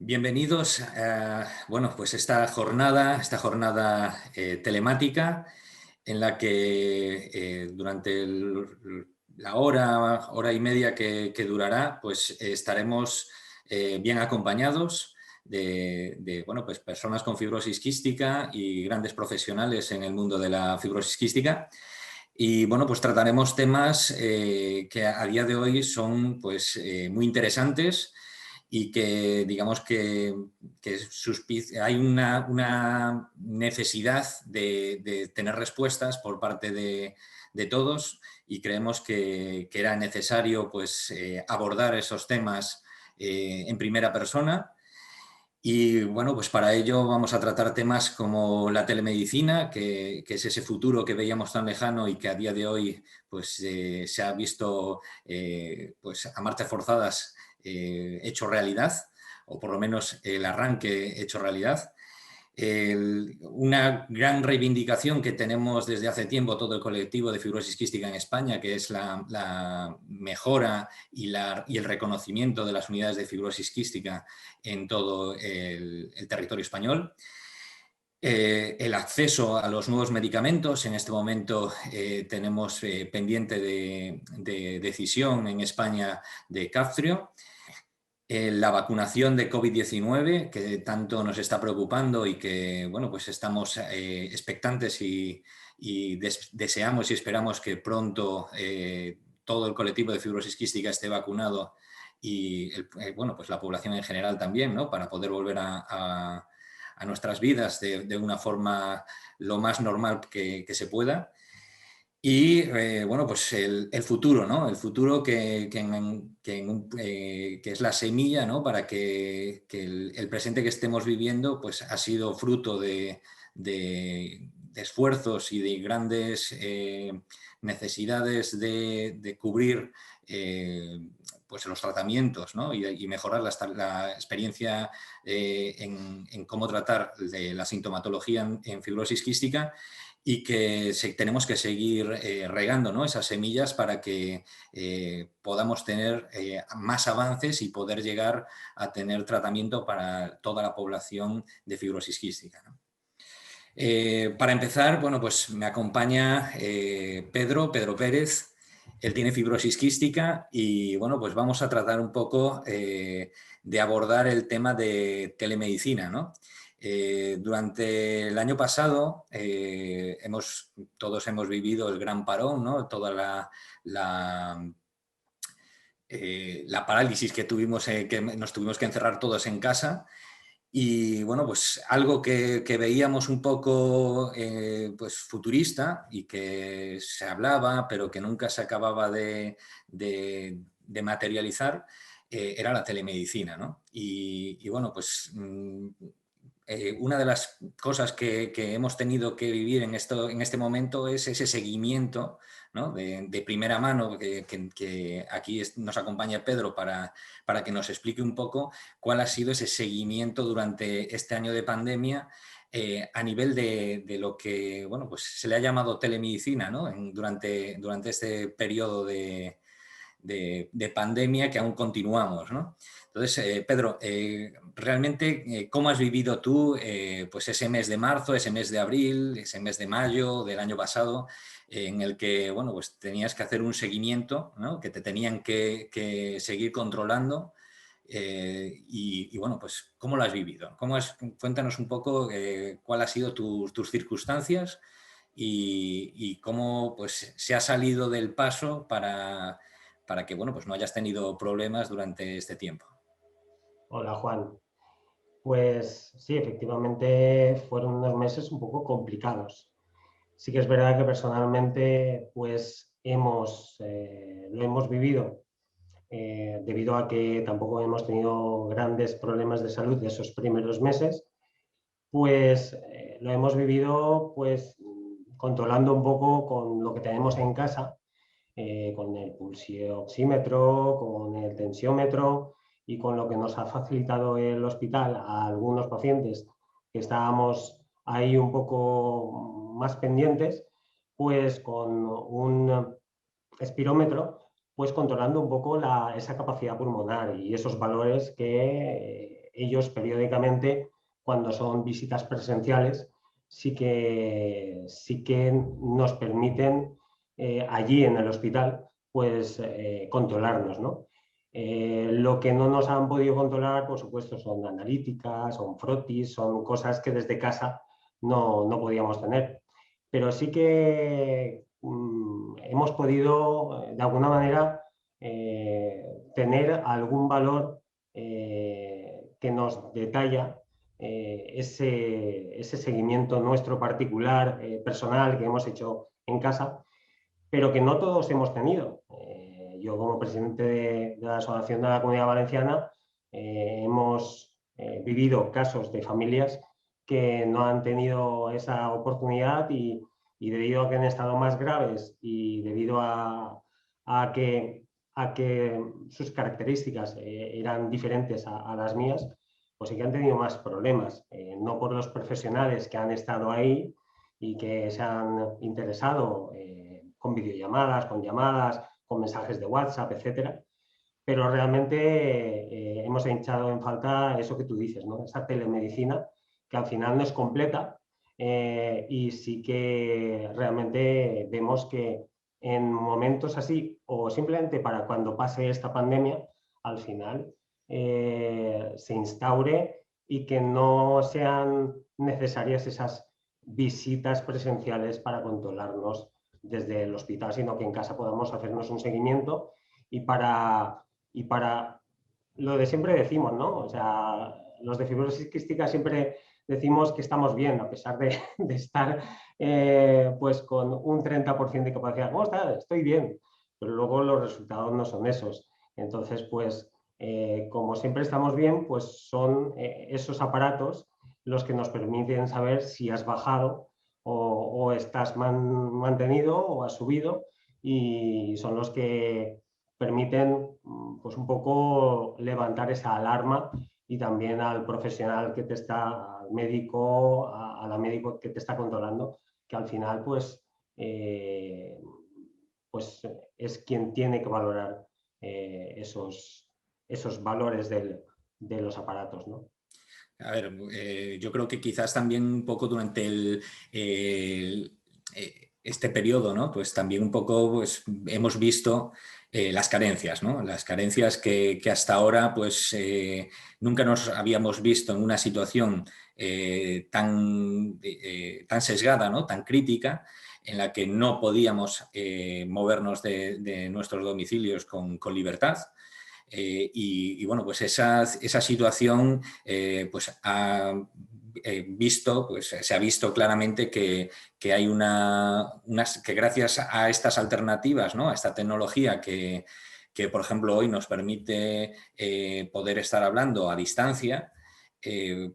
Bienvenidos a bueno, pues esta jornada telemática en la que durante la hora y media que durará, pues estaremos bien acompañados de, bueno, pues personas con fibrosis quística y grandes profesionales en el mundo de la fibrosis quística. Y bueno, pues trataremos temas que a día de hoy son pues, muy interesantes y que digamos que hay una necesidad de tener respuestas por parte de todos y creemos que era necesario pues, abordar esos temas en primera persona. Y bueno, pues para ello vamos a tratar temas como la telemedicina, que es ese futuro que veíamos tan lejano y que a día de hoy pues, se ha visto pues, a marchas forzadas hecho realidad, o por lo menos el arranque hecho realidad. Una gran reivindicación que tenemos desde hace tiempo todo el colectivo de fibrosis quística en España, que es la mejora y el reconocimiento de las unidades de fibrosis quística en todo el territorio español. El acceso a los nuevos medicamentos. En este momento tenemos pendiente de decisión en España de Kaftrio. La vacunación de COVID-19, que tanto nos está preocupando y que bueno, pues estamos expectantes y deseamos y esperamos que pronto todo el colectivo de fibrosis quística esté vacunado y bueno, pues la población en general también, ¿no? Para poder volver a nuestras vidas de una forma lo más normal que se pueda. Y bueno, pues el futuro, ¿no? El futuro que es la semilla, ¿no? Para que el presente que estemos viviendo pues ha sido fruto de esfuerzos y de grandes necesidades de cubrir pues los tratamientos, ¿no? Y mejorar la experiencia en cómo tratar de la sintomatología en fibrosis quística, y que tenemos que seguir regando, ¿no? Esas semillas para que podamos tener más avances y poder llegar a tener tratamiento para toda la población de fibrosis quística, ¿no? Para empezar, bueno, pues me acompaña Pedro Pérez. Él tiene fibrosis quística y bueno, pues vamos a tratar un poco de abordar el tema de telemedicina, ¿no? Durante el año pasado todos hemos vivido el gran parón, ¿no? Toda la parálisis que tuvimos, que nos tuvimos que encerrar todos en casa. Y bueno, pues algo que veíamos un poco pues futurista y que se hablaba, pero que nunca se acababa de materializar, era la telemedicina, ¿no? Y bueno, pues una de las cosas que hemos tenido que vivir en este momento es ese seguimiento, ¿no? de primera mano, que aquí nos acompaña Pedro para que nos explique un poco cuál ha sido ese seguimiento durante este año de pandemia a nivel de lo que bueno, pues se le ha llamado telemedicina, ¿no? Durante este periodo de pandemia que aún continuamos, ¿no? Entonces, Pedro, realmente, ¿cómo has vivido tú pues ese mes de marzo, ese mes de abril, ese mes de mayo del año pasado, en el que bueno, pues tenías que hacer un seguimiento, ¿no? Que te tenían que seguir controlando? Bueno, pues, ¿cómo lo has vivido? Cuéntanos un poco cuál ha sido tus circunstancias y cómo pues, se ha salido del paso para que bueno, pues no hayas tenido problemas durante este tiempo. Hola Juan. Pues sí, efectivamente fueron unos meses un poco complicados. Sí que es verdad que personalmente pues lo hemos vivido debido a que tampoco hemos tenido grandes problemas de salud de esos primeros meses, pues lo hemos vivido pues controlando un poco con lo que tenemos en casa, con el pulsioxímetro, con el tensiómetro y con lo que nos ha facilitado el hospital a algunos pacientes que estábamos ahí un poco más pendientes, pues con un espirómetro, pues controlando un poco esa capacidad pulmonar y esos valores que ellos periódicamente, cuando son visitas presenciales, sí que nos permiten allí en el hospital pues controlarnos, ¿no? Lo que no nos han podido controlar, por supuesto, son analíticas, son frotis, son cosas que desde casa no podíamos tener. Pero sí que hemos podido, de alguna manera, tener algún valor que nos detalla ese seguimiento nuestro particular, personal, que hemos hecho en casa, pero que no todos hemos tenido. Yo, como presidente de la Asociación de la Comunidad Valenciana, hemos vivido casos de familias que no han tenido esa oportunidad y debido a que han estado más graves y debido a que, sus características eran diferentes a las mías, pues sí que han tenido más problemas, no por los profesionales que han estado ahí y que se han interesado con videollamadas, con llamadas, con mensajes de WhatsApp, etcétera, pero realmente hemos echado en falta eso que tú dices, ¿no? Esa telemedicina que al final no es completa y sí que realmente vemos que en momentos así o simplemente para cuando pase esta pandemia, al final se instaure y que no sean necesarias esas visitas presenciales para controlarnos desde el hospital, sino que en casa podamos hacernos un seguimiento y para lo de siempre decimos, ¿no? O sea, los de fibrosis quística siempre decimos que estamos bien, a pesar de estar pues con un 30% de capacidad. ¿Cómo está? Estoy bien, pero luego los resultados no son esos. Entonces, pues, como siempre estamos bien, pues son esos aparatos los que nos permiten saber si has bajado o estás mantenido o has subido y son los que permiten pues un poco levantar esa alarma y también al profesional que te está, al médico, a la médico que te está controlando, que al final pues es quien tiene que valorar esos valores de los aparatos, ¿no? A ver, yo creo que quizás también un poco durante este periodo, ¿no? Pues también un poco pues, hemos visto las carencias, ¿no? Las carencias que hasta ahora pues, nunca nos habíamos visto en una situación tan sesgada, ¿no? Tan crítica, en la que no podíamos movernos de nuestros domicilios con libertad. Bueno, pues esa situación pues se ha visto claramente que hay que gracias a estas alternativas, ¿no? A esta tecnología que, por ejemplo, hoy nos permite poder estar hablando a distancia,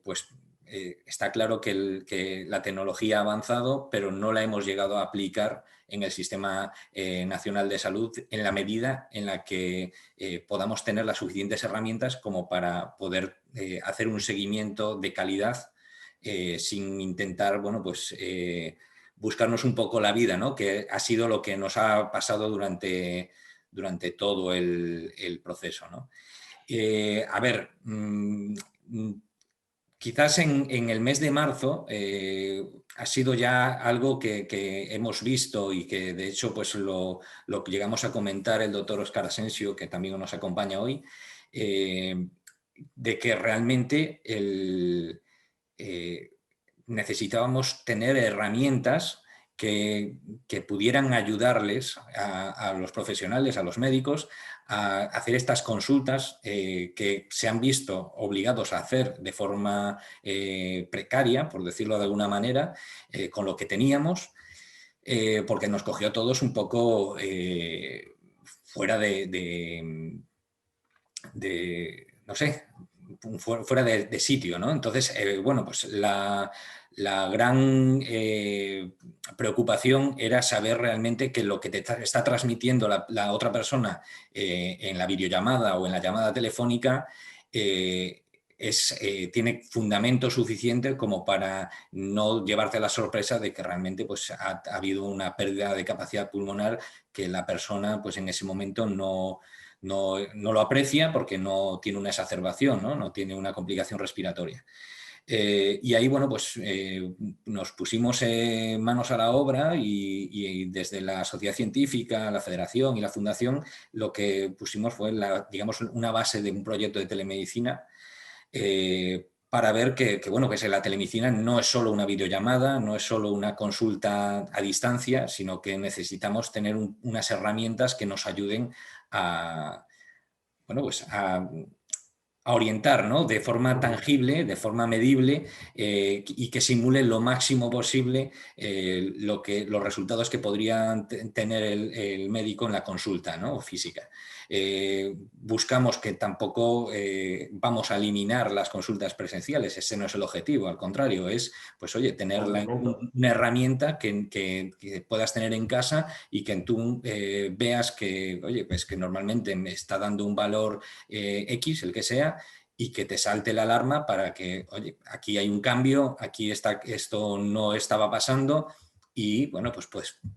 pues está claro que la tecnología ha avanzado, pero no la hemos llegado a aplicar en el Sistema Nacional de Salud en la medida en la que podamos tener las suficientes herramientas como para poder hacer un seguimiento de calidad sin intentar, bueno, pues buscarnos un poco la vida, ¿no? Que ha sido lo que nos ha pasado durante todo el proceso, ¿no? A ver, quizás en el mes de marzo ha sido ya algo que hemos visto y que de hecho pues lo llegamos a comentar el doctor Óscar Asensio, que también nos acompaña hoy, de que realmente necesitábamos tener herramientas que pudieran ayudarles a los profesionales, a los médicos, a hacer estas consultas que se han visto obligados a hacer de forma precaria, por decirlo de alguna manera, con lo que teníamos, porque nos cogió a todos un poco fuera no sé, fuera de sitio, ¿no? Entonces, bueno, pues la gran preocupación era saber realmente que lo que te está transmitiendo la otra persona en la videollamada o en la llamada telefónica tiene fundamento suficiente como para no llevarte la sorpresa de que realmente pues, ha habido una pérdida de capacidad pulmonar que la persona pues, en ese momento no no lo aprecia porque no tiene una exacerbación, no tiene una complicación respiratoria. Y ahí, bueno, pues nos pusimos manos a la obra y desde la sociedad científica, la federación y la fundación, lo que pusimos fue, digamos, una base de un proyecto de telemedicina para ver bueno, que la telemedicina no es solo una videollamada, no es solo una consulta a distancia, sino que necesitamos tener unas herramientas que nos ayuden a, bueno, pues a orientar, ¿no? De forma tangible, de forma medible y que simule lo máximo posible los resultados que podría tener el médico en la consulta, ¿no? Física. Buscamos que tampoco vamos a eliminar las consultas presenciales, ese no es el objetivo, al contrario, es, pues oye, tener una herramienta que puedas tener en casa y que tú veas que, oye, pues que normalmente me está dando un valor X, el que sea, y que te salte la alarma para que, oye, aquí hay un cambio, aquí esto no estaba pasando y, bueno, pues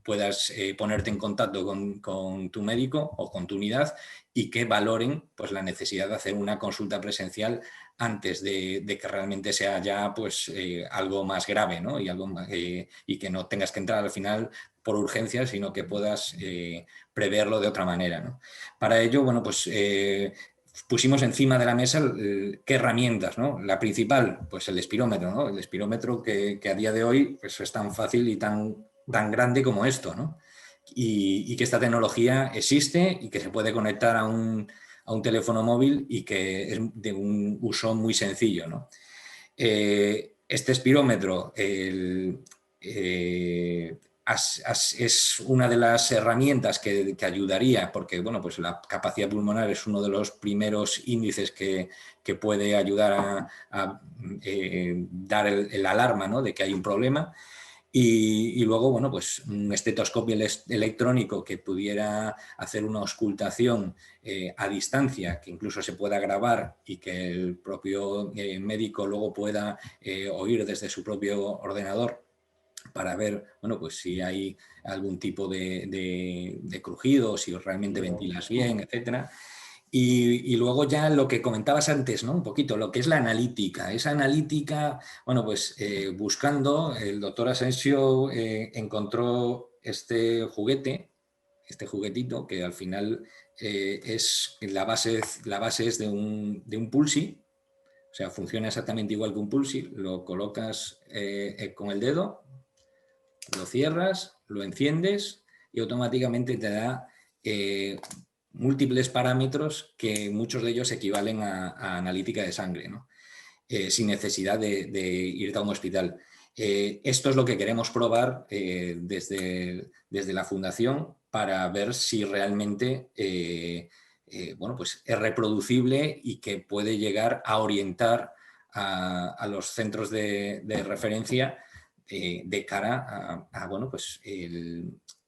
puedas ponerte en contacto con tu médico o con tu unidad y que valoren pues, la necesidad de hacer una consulta presencial antes de que realmente sea ya pues, algo más grave, ¿no? Y que no tengas que entrar al final por urgencia, sino que puedas preverlo de otra manera, ¿no? Para ello, bueno, pues pusimos encima de la mesa qué herramientas, ¿no? La principal, pues el espirómetro, ¿no? El espirómetro que a día de hoy pues, es tan fácil y tan grande como esto, ¿no? Y que esta tecnología existe y que se puede conectar a un teléfono móvil y que es de un uso muy sencillo, ¿no? Este espirómetro es una de las herramientas que ayudaría, porque bueno, pues la capacidad pulmonar es uno de los primeros índices que puede ayudar a dar el alarma, ¿no? De que hay un problema. Y luego, bueno, pues un estetoscopio electrónico que pudiera hacer una auscultación a distancia, que incluso se pueda grabar y que el propio médico luego pueda oír desde su propio ordenador para ver, bueno, pues si hay algún tipo de crujido, si realmente ventilas bien, etcétera. Y luego ya lo que comentabas antes, ¿no? Un poquito, lo que es la analítica. Esa analítica, bueno, pues buscando, el doctor Asensio encontró este juguetito, que al final la base es de un Pulsi, o sea, funciona exactamente igual que un Pulsi, lo colocas con el dedo, lo cierras, lo enciendes y automáticamente te da múltiples parámetros que muchos de ellos equivalen a analítica de sangre, ¿no? Sin necesidad de irte a un hospital. Esto es lo que queremos probar desde la Fundación para ver si realmente bueno, pues es reproducible y que puede llegar a orientar a los centros de referencia de cara bueno, pues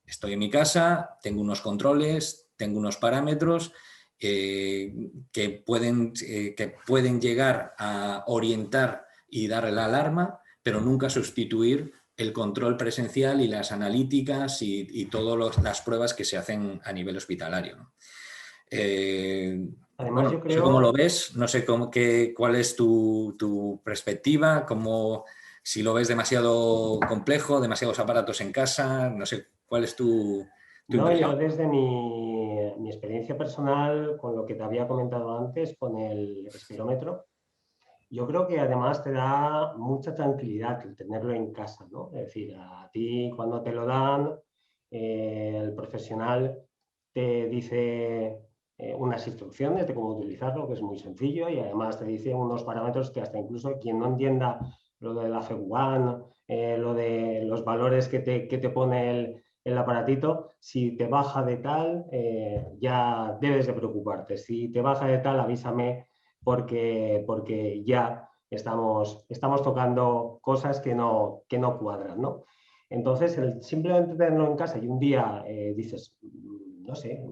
estoy en mi casa, tengo unos controles, tengo unos parámetros que pueden llegar a orientar y dar la alarma, pero nunca sustituir el control presencial y las analíticas y todas las pruebas que se hacen a nivel hospitalario, ¿no? Además, Bueno, yo no sé cómo lo creo, ves, no sé cuál es tu perspectiva, si lo ves demasiado complejo, demasiados aparatos en casa, no sé, ¿cuál es tu no, impresión? yo desde mi experiencia personal, con lo que te había comentado antes, con el espirómetro, yo creo que además te da mucha tranquilidad el tenerlo en casa, ¿no? Es decir, a ti cuando te lo dan, el profesional te dice unas instrucciones de cómo utilizarlo, que es muy sencillo, y además te dice unos parámetros que hasta incluso quien no entienda lo de la FEV1, lo de los valores que te pone el aparatito, si te baja de tal, ya debes de preocuparte. Si te baja de tal, avísame porque ya estamos tocando cosas que no cuadran, ¿no? Entonces, simplemente tenerlo en casa y un día dices, no sé,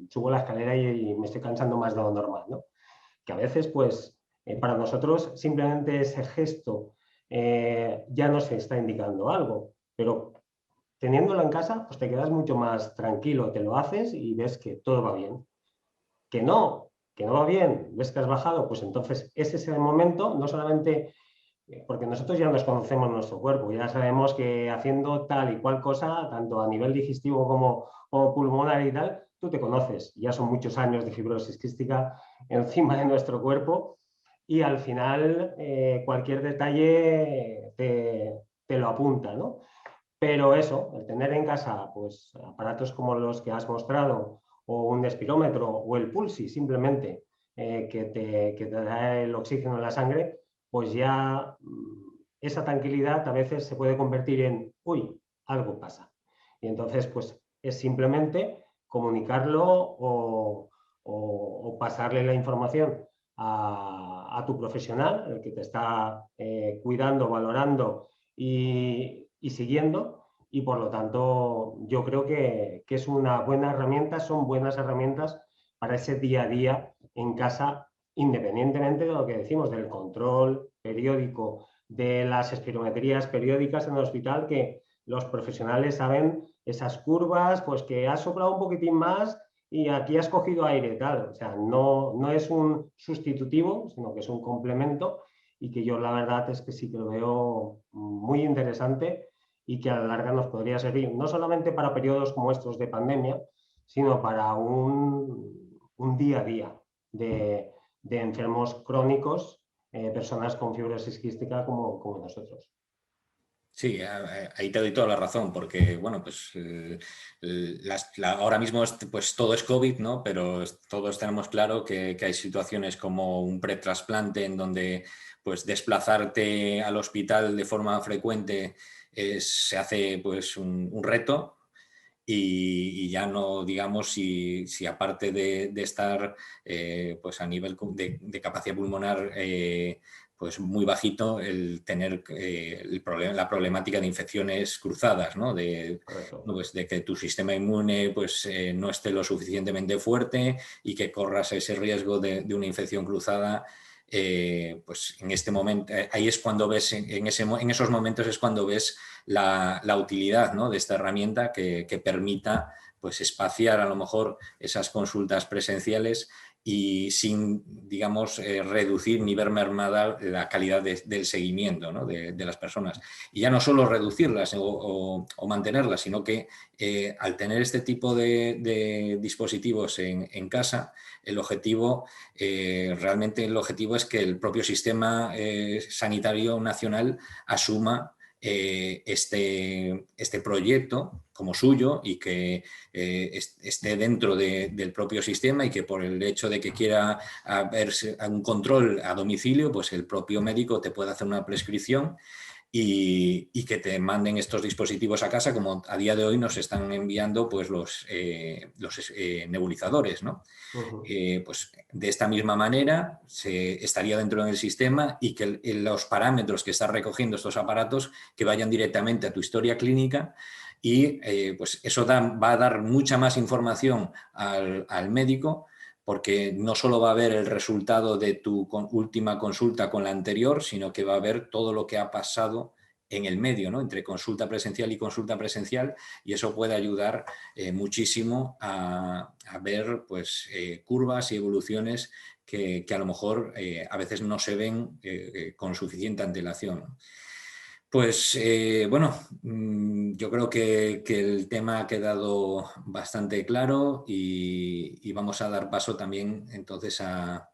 subo la escalera y me estoy cansando más de lo normal, ¿no? Que a veces, pues, para nosotros simplemente ese gesto ya nos está indicando algo, pero teniéndolo en casa, pues te quedas mucho más tranquilo, te lo haces y ves que todo va bien. que no va bien, ves que has bajado, pues entonces ese es el momento, no solamente porque nosotros ya nos conocemos nuestro cuerpo, ya sabemos que haciendo tal y cual cosa, tanto a nivel digestivo como pulmonar y tal, tú te conoces. Ya son muchos años de fibrosis quística encima de nuestro cuerpo y al final cualquier detalle te lo apunta, ¿no? Pero eso, el tener en casa pues, aparatos como los que has mostrado, o un espirómetro, o el Pulsi simplemente, que te da el oxígeno en la sangre, pues ya esa tranquilidad a veces se puede convertir en, uy, algo pasa. Y entonces, pues es simplemente comunicarlo o pasarle la información a tu profesional, el que te está cuidando, valorando y siguiendo. Y por lo tanto, yo creo que es una buena herramienta, son buenas herramientas para ese día a día en casa, independientemente de lo que decimos, del control periódico, de las espirometrías periódicas en el hospital, que los profesionales saben esas curvas, pues que has soplado un poquitín más y aquí has cogido aire, tal. O sea, no es un sustitutivo, sino que es un complemento y que yo la verdad es que sí que lo veo muy interesante y que a la larga nos podría servir no solamente para periodos como estos de pandemia, sino para un día a día de enfermos crónicos, personas con fibrosis quística como nosotros. Sí, ahí te doy toda la razón, porque bueno, pues ahora mismo pues todo es COVID, ¿no? Pero todos tenemos claro que hay situaciones como un pretrasplante en donde pues desplazarte al hospital de forma frecuente se hace pues un reto. Y ya no digamos si aparte de estar pues a nivel de capacidad pulmonar pues muy bajito, el tener la problemática de infecciones cruzadas, ¿no? Correcto. Pues, de que tu sistema inmune pues, no esté lo suficientemente fuerte y que corras ese riesgo de una infección cruzada. Pues en este momento, ahí es cuando ves, en esos momentos es cuando ves la utilidad, ¿no? De esta herramienta que permita pues, espaciar a lo mejor esas consultas presenciales y sin, digamos, reducir ni ver mermada la calidad del seguimiento, ¿no? de las personas. Y ya no solo reducirlas o mantenerlas, sino que al tener este tipo de dispositivos en casa, el objetivo, realmente el objetivo es que el propio sistema sanitario nacional asuma este proyecto como suyo y que esté dentro del propio sistema y que por el hecho de que quiera haber un control a domicilio, pues el propio médico te pueda hacer una prescripción y que te manden estos dispositivos a casa, como a día de hoy nos están enviando pues, los nebulizadores, ¿no? Pues de esta misma manera se estaría dentro del sistema y que los parámetros que están recogiendo estos aparatos que vayan directamente a tu historia clínica y pues eso va a dar mucha más información al médico porque no solo va a ver el resultado de tu última consulta con la anterior, sino que va a ver todo lo que ha pasado en el medio, ¿no? Entre consulta presencial y consulta presencial, y eso puede ayudar muchísimo a ver pues, curvas y evoluciones que a lo mejor a veces no se ven con suficiente antelación, ¿no? Pues bueno, yo creo que el tema ha quedado bastante claro y vamos a dar paso también entonces a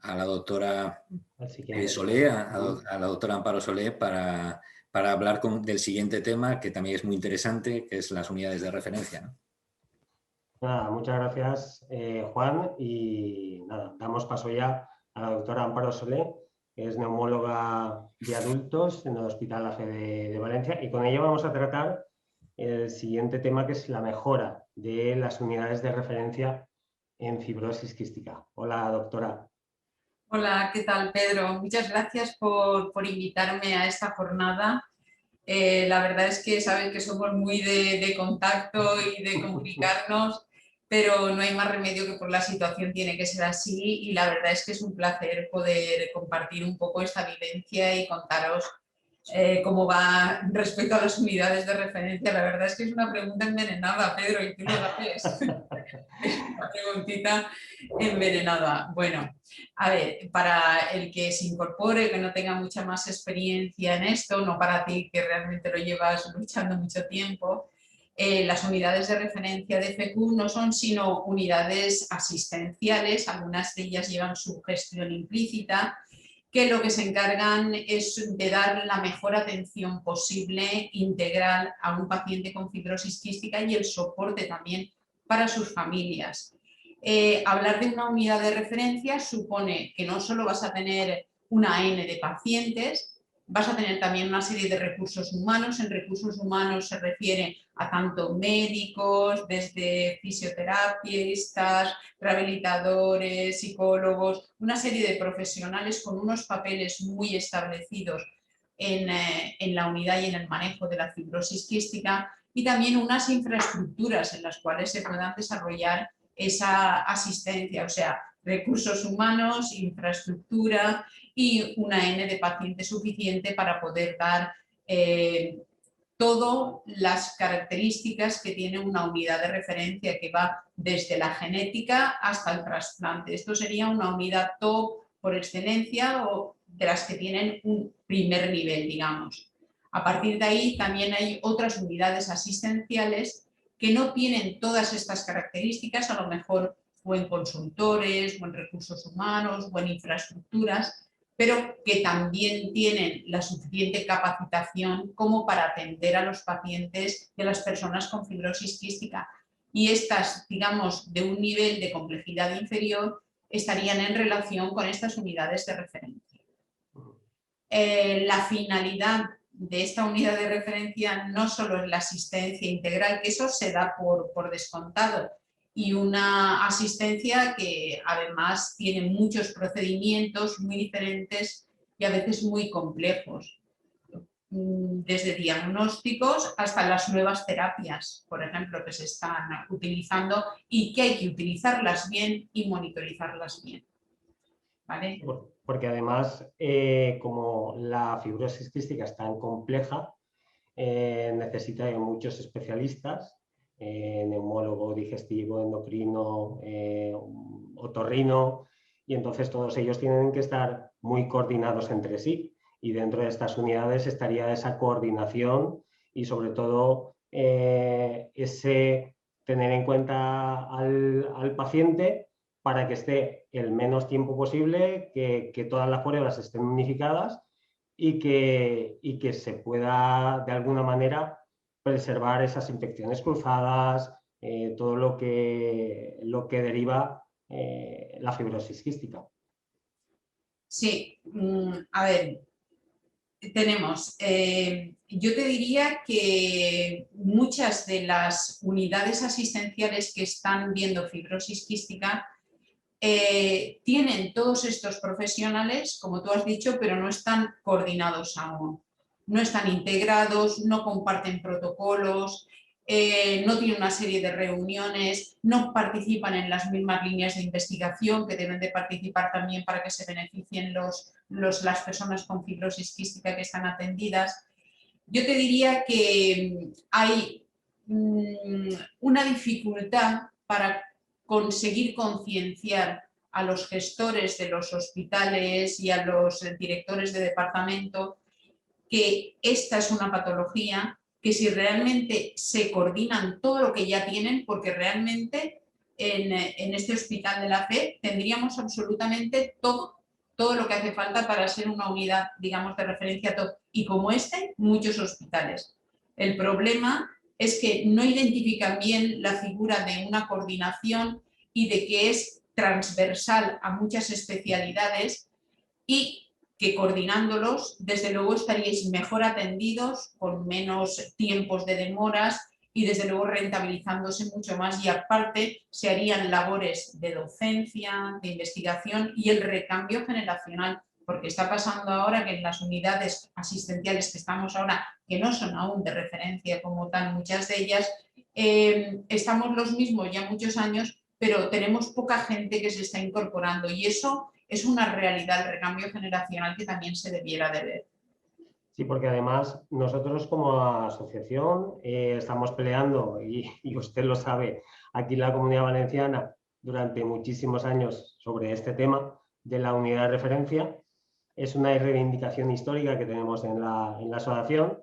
la doctora Al siguiente Solé, tema. a la doctora Amparo Solé para hablar del siguiente tema que también es muy interesante, que es las unidades de referencia, ¿no? Nada, muchas gracias, Juan. Y nada, damos paso ya a la doctora Amparo Solé, que es neumóloga de adultos en el Hospital AFE de Valencia. Y con ella vamos a tratar el siguiente tema, que es la mejora de las unidades de referencia en fibrosis quística. Hola, doctora. Hola, ¿qué tal, Pedro? Muchas gracias por invitarme a esta jornada. La verdad es que saben que somos muy de contacto y de comunicarnos, pero no hay más remedio que por la situación tiene que ser así y la verdad es que es un placer poder compartir un poco esta vivencia y contaros cómo va respecto a las unidades de referencia. La verdad es que es una pregunta envenenada, Pedro, y tú lo sabes. Es una preguntita envenenada. Bueno, a ver, para el que se incorpore, que no tenga mucha más experiencia en esto, no para ti que realmente lo llevas luchando mucho tiempo, las unidades de referencia de FQ no son sino unidades asistenciales, algunas de ellas llevan su gestión implícita, que lo que se encargan es de dar la mejor atención posible integral a un paciente con fibrosis quística y el soporte también para sus familias. Hablar de una unidad de referencia supone que no solo vas a tener una N de pacientes, vas a tener también una serie de recursos humanos. En recursos humanos se refiere a tanto médicos, desde fisioterapistas, rehabilitadores, psicólogos, una serie de profesionales con unos papeles muy establecidos en la unidad y en el manejo de la fibrosis quística, y también unas infraestructuras en las cuales se puedan desarrollar esa asistencia, o sea, recursos humanos, infraestructura y una N de paciente suficiente para poder dar todas las características que tiene una unidad de referencia, que va desde la genética hasta el trasplante. Esto sería una unidad top por excelencia, o de las que tienen un primer nivel, digamos. A partir de ahí también hay otras unidades asistenciales que no tienen todas estas características, a lo mejor o en consultores, o en recursos humanos, o en infraestructuras, pero que también tienen la suficiente capacitación como para atender a los pacientes y a las personas con fibrosis quística. Y estas, digamos, de un nivel de complejidad inferior, estarían en relación con estas unidades de referencia. La finalidad de esta unidad de referencia no solo es la asistencia integral, que eso se da por descontado, y una asistencia que además tiene muchos procedimientos muy diferentes y a veces muy complejos, desde diagnósticos hasta las nuevas terapias, por ejemplo, que se están utilizando y que hay que utilizarlas bien y monitorizarlas bien. ¿Vale? Porque además, como la fibrosis quística es tan compleja, necesita de muchos especialistas, neumólogo, digestivo, endocrino, otorrino, y entonces todos ellos tienen que estar muy coordinados entre sí, y dentro de estas unidades estaría esa coordinación y sobre todo ese tener en cuenta al paciente para que esté el menos tiempo posible, que todas las pruebas estén unificadas y que se pueda de alguna manera preservar esas infecciones cruzadas, todo lo que deriva la fibrosis quística. Sí, a ver, tenemos, yo te diría que muchas de las unidades asistenciales que están viendo fibrosis quística tienen todos estos profesionales, como tú has dicho, pero no están coordinados aún, no están integrados, no comparten protocolos, no tienen una serie de reuniones, no participan en las mismas líneas de investigación que deben de participar también para que se beneficien las personas con fibrosis quística que están atendidas. Yo te diría que hay una dificultad para conseguir concienciar a los gestores de los hospitales y a los directores de departamento que esta es una patología, que si realmente se coordinan todo lo que ya tienen, porque realmente en este Hospital de la Fe tendríamos absolutamente todo lo que hace falta para ser una unidad, digamos, de referencia top, y como muchos hospitales. El problema es que no identifican bien la figura de una coordinación y de que es transversal a muchas especialidades, y que coordinándolos, desde luego estaríais mejor atendidos, con menos tiempos de demoras y desde luego rentabilizándose mucho más, y aparte se harían labores de docencia, de investigación y el recambio generacional, porque está pasando ahora que en las unidades asistenciales que estamos ahora, que no son aún de referencia como tal, muchas de ellas, estamos los mismos ya muchos años, pero tenemos poca gente que se está incorporando, y eso es una realidad, el recambio generacional, que también se debiera de ver. Sí, porque además nosotros como asociación estamos peleando, y usted lo sabe, aquí en la Comunidad Valenciana durante muchísimos años sobre este tema de la unidad de referencia. Es una reivindicación histórica que tenemos en la asociación,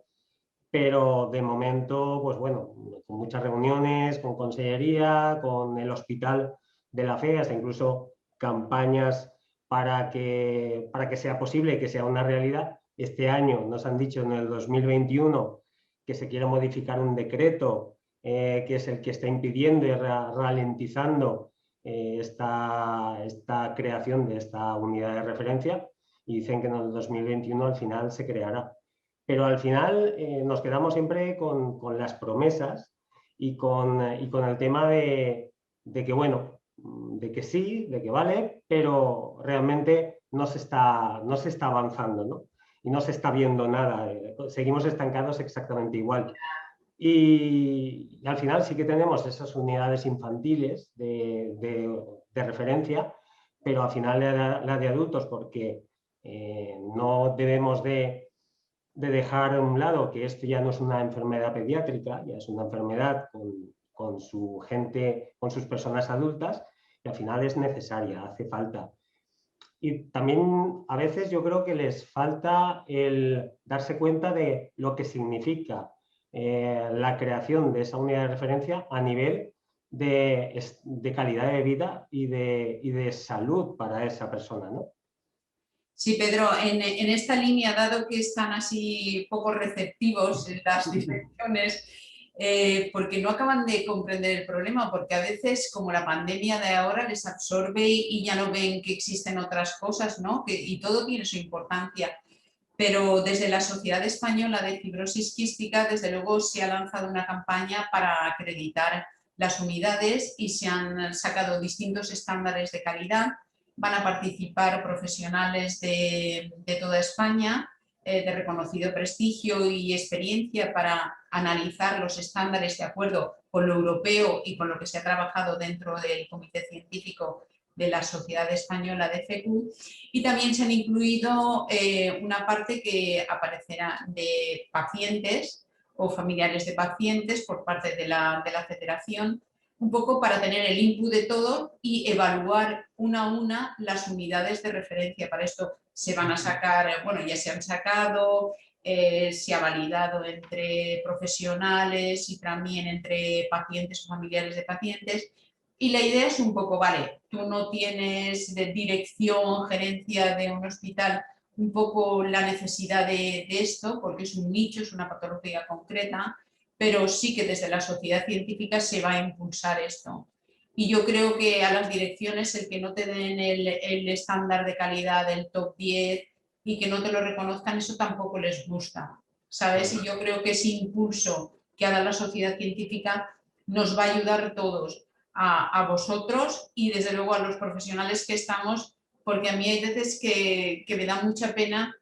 pero de momento, pues bueno, con muchas reuniones, con consellería, con el Hospital de la Fe, hasta incluso campañas para que sea posible, que sea una realidad. Este año nos han dicho en el 2021 que se quiere modificar un decreto que es el que está impidiendo y ralentizando esta creación de esta unidad de referencia, y dicen que en el 2021 al final se creará. Pero al final nos quedamos siempre con las promesas y con el tema de que, bueno, de que sí, de que vale, pero realmente no se está avanzando, ¿no? Y no se está viendo nada. Seguimos estancados exactamente igual. Y al final sí que tenemos esas unidades infantiles de referencia, pero al final la de adultos, porque no debemos de dejar a un lado que esto ya no es una enfermedad pediátrica, ya es una enfermedad con su gente, con sus personas adultas, y al final es necesaria, hace falta. Y también a veces yo creo que les falta el darse cuenta de lo que significa la creación de esa unidad de referencia a nivel de calidad de vida y de salud para esa persona, ¿no? Sí, Pedro, en esta línea, dado que están así poco receptivos en las direcciones, porque no acaban de comprender el problema, porque a veces, como la pandemia de ahora, les absorbe y ya no ven que existen otras cosas, ¿no? Y todo tiene su importancia. Pero desde la Sociedad Española de Fibrosis Quística, desde luego, se ha lanzado una campaña para acreditar las unidades y se han sacado distintos estándares de calidad. Van a participar profesionales de toda España, de reconocido prestigio y experiencia, para analizar los estándares de acuerdo con lo europeo y con lo que se ha trabajado dentro del Comité Científico de la Sociedad Española de FECU. Y también se han incluido una parte que aparecerá de pacientes o familiares de pacientes por parte de la federación, un poco para tener el input de todo y evaluar una a una las unidades de referencia. Para esto se van a sacar, bueno, ya se han sacado, se ha validado entre profesionales y también entre pacientes o familiares de pacientes. Y la idea es un poco, vale, tú no tienes de dirección, gerencia de un hospital, un poco la necesidad de esto, porque es un nicho, es una patología concreta, pero sí que desde la sociedad científica se va a impulsar esto. Y yo creo que a las direcciones el que no te den el estándar de calidad del top 10 y que no te lo reconozcan, eso tampoco les gusta, ¿sabes? Y yo creo que ese impulso que ha dado la sociedad científica nos va a ayudar a todos, a vosotros y desde luego a los profesionales que estamos, porque a mí hay veces que me da mucha pena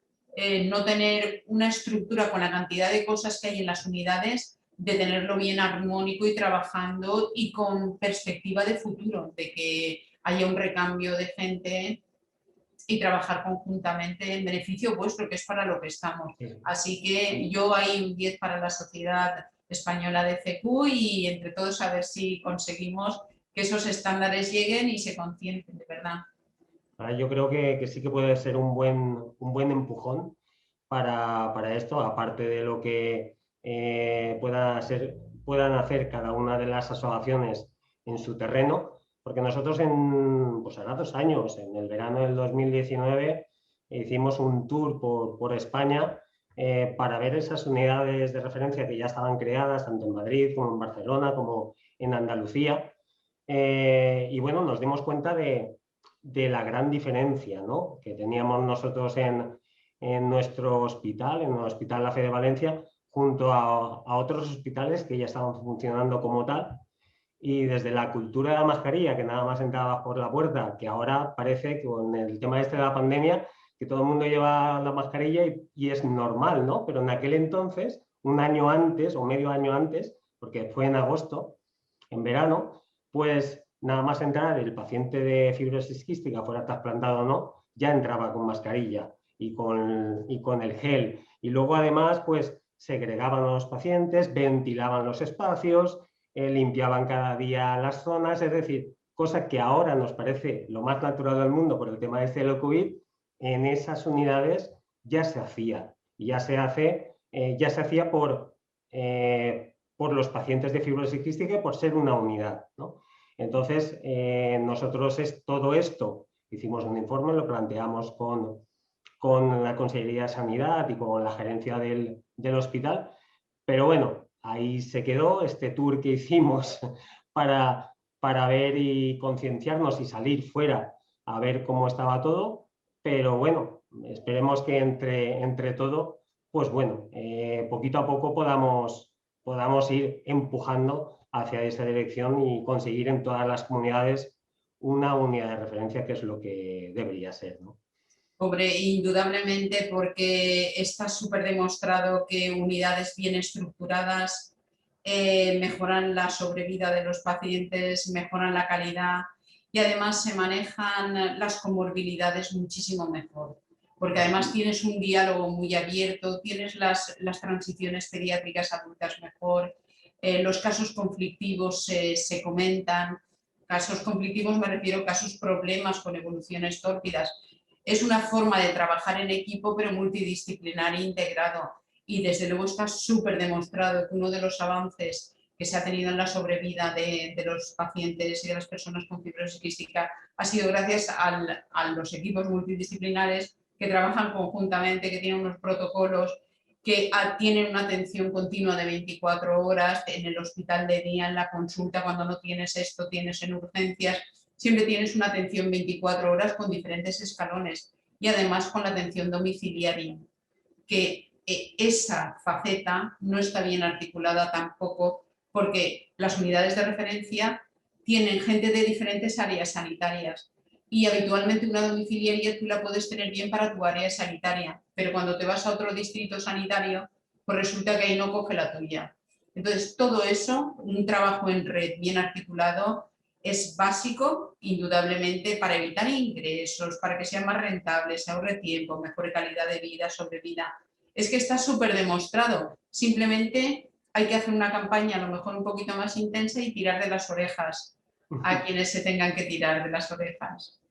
no tener una estructura con la cantidad de cosas que hay en las unidades, de tenerlo bien armónico y trabajando y con perspectiva de futuro, de que haya un recambio de gente y trabajar conjuntamente en beneficio vuestro, que es para lo que estamos. Así que yo hay un 10 para la Sociedad Española de FECU y entre todos a ver si conseguimos que esos estándares lleguen y se concienten, de verdad. Yo creo que sí que puede ser un buen empujón para esto, aparte de lo que puedan hacer cada una de las asociaciones en su terreno, porque nosotros pues hará 2 años, en el verano del 2019, hicimos un tour por España para ver esas unidades de referencia que ya estaban creadas, tanto en Madrid como en Barcelona, como en Andalucía. Y bueno, nos dimos cuenta de la gran diferencia, ¿no?, que teníamos nosotros en nuestro hospital, en el Hospital La Fe de Valencia, junto a otros hospitales que ya estaban funcionando como tal. Y desde la cultura de la mascarilla, que nada más entraba por la puerta, que ahora parece que con el tema este de la pandemia, que todo el mundo lleva la mascarilla y es normal, ¿no? Pero en aquel entonces, un año antes o medio año antes, porque fue en agosto, en verano, pues nada más entrar el paciente de fibrosis quística, fuera trasplantado o no, ya entraba con mascarilla. y con el gel. Y luego además pues segregaban a los pacientes, ventilaban los espacios, limpiaban cada día las zonas, es decir, cosa que ahora nos parece lo más natural del mundo por el tema de celo COVID, en esas unidades ya se hacía. Ya se hacía por los pacientes de fibrosis quística y por ser una unidad, ¿no? Entonces, nosotros todo esto, hicimos un informe, lo planteamos con la Consejería de Sanidad y con la gerencia del hospital, pero bueno, ahí se quedó este tour que hicimos para ver y concienciarnos y salir fuera a ver cómo estaba todo, pero bueno, esperemos que entre todo, pues bueno, poquito a poco podamos ir empujando hacia esa dirección y conseguir en todas las comunidades una unidad de referencia, que es lo que debería ser, ¿no? Hombre, indudablemente, porque está súper demostrado que unidades bien estructuradas mejoran la sobrevida de los pacientes, mejoran la calidad y además se manejan las comorbilidades muchísimo mejor. Porque además tienes un diálogo muy abierto, tienes las transiciones pediátricas adultas mejor, los casos conflictivos se comentan. Casos conflictivos me refiero a problemas con evoluciones tórpidas. Es una forma de trabajar en equipo, pero multidisciplinar e integrado. Y desde luego está súper demostrado que uno de los avances que se ha tenido en la sobrevida de los pacientes y de las personas con fibrosis quística ha sido gracias a los equipos multidisciplinares que trabajan conjuntamente, que tienen unos protocolos, que tienen una atención continua de 24 horas en el hospital de día, en la consulta, cuando no tienes esto, tienes en urgencias. Siempre tienes una atención 24 horas con diferentes escalones y además con la atención domiciliaria, que esa faceta no está bien articulada tampoco, porque las unidades de referencia tienen gente de diferentes áreas sanitarias y habitualmente una domiciliaria tú la puedes tener bien para tu área sanitaria, pero cuando te vas a otro distrito sanitario, pues resulta que ahí no coge la tuya. Entonces, todo eso, un trabajo en red bien articulado, es básico, indudablemente, para evitar ingresos, para que sea más rentable, se ahorre tiempo, mejore calidad de vida, sobrevida. Es que está súper demostrado. Simplemente hay que hacer una campaña a lo mejor un poquito más intensa y tirar de las orejas a quienes se tengan que tirar de las orejas.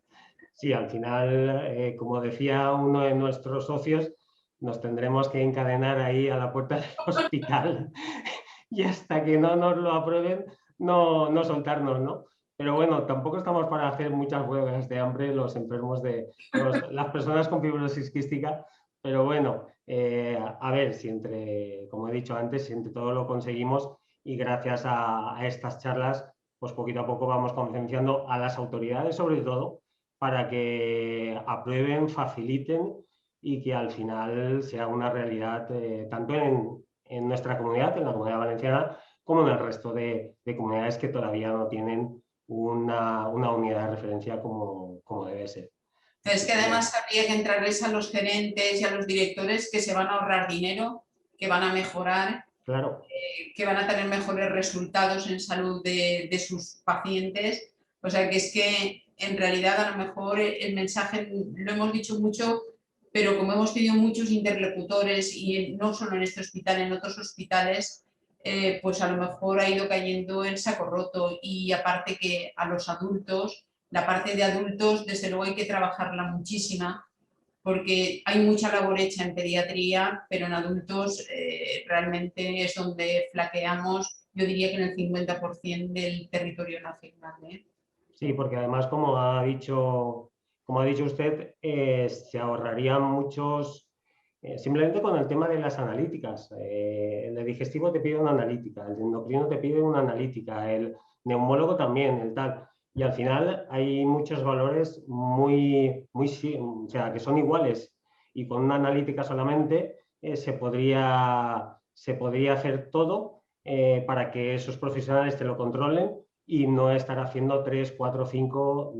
Sí, al final, como decía uno de nuestros socios, nos tendremos que encadenar ahí a la puerta del hospital y hasta que no nos lo aprueben, no soltarnos, ¿no? Pero bueno, tampoco estamos para hacer muchas huelgas de hambre los enfermos las personas con fibrosis quística, pero bueno, a ver si como he dicho antes, si entre todo lo conseguimos y gracias a estas charlas, pues poquito a poco vamos concienciando a las autoridades sobre todo para que aprueben, faciliten y que al final sea una realidad tanto en nuestra comunidad, en la Comunidad Valenciana, como en el resto de comunidades que todavía no tienen una unidad de referencia como debe ser. Es que además habría que entrarles a los gerentes y a los directores que se van a ahorrar dinero, que van a mejorar, claro, que van a tener mejores resultados en salud de sus pacientes. O sea que es que en realidad a lo mejor el mensaje lo hemos dicho mucho, pero como hemos tenido muchos interlocutores y no solo en este hospital, en otros hospitales, pues a lo mejor ha ido cayendo el saco roto. Y aparte que a los adultos, la parte de adultos desde luego hay que trabajarla muchísima, porque hay mucha labor hecha en pediatría, pero en adultos realmente es donde flaqueamos, yo diría que en el 50% del territorio nacional. Sí, porque además, como ha dicho usted, se ahorrarían muchos, simplemente con el tema de las analíticas. El digestivo te pide una analítica, el endocrino te pide una analítica, el neumólogo también, el tal. Y al final hay muchos valores o sea, que son iguales. Y con una analítica solamente se podría hacer todo para que esos profesionales te lo controlen y no estar haciendo 3, 4, 5,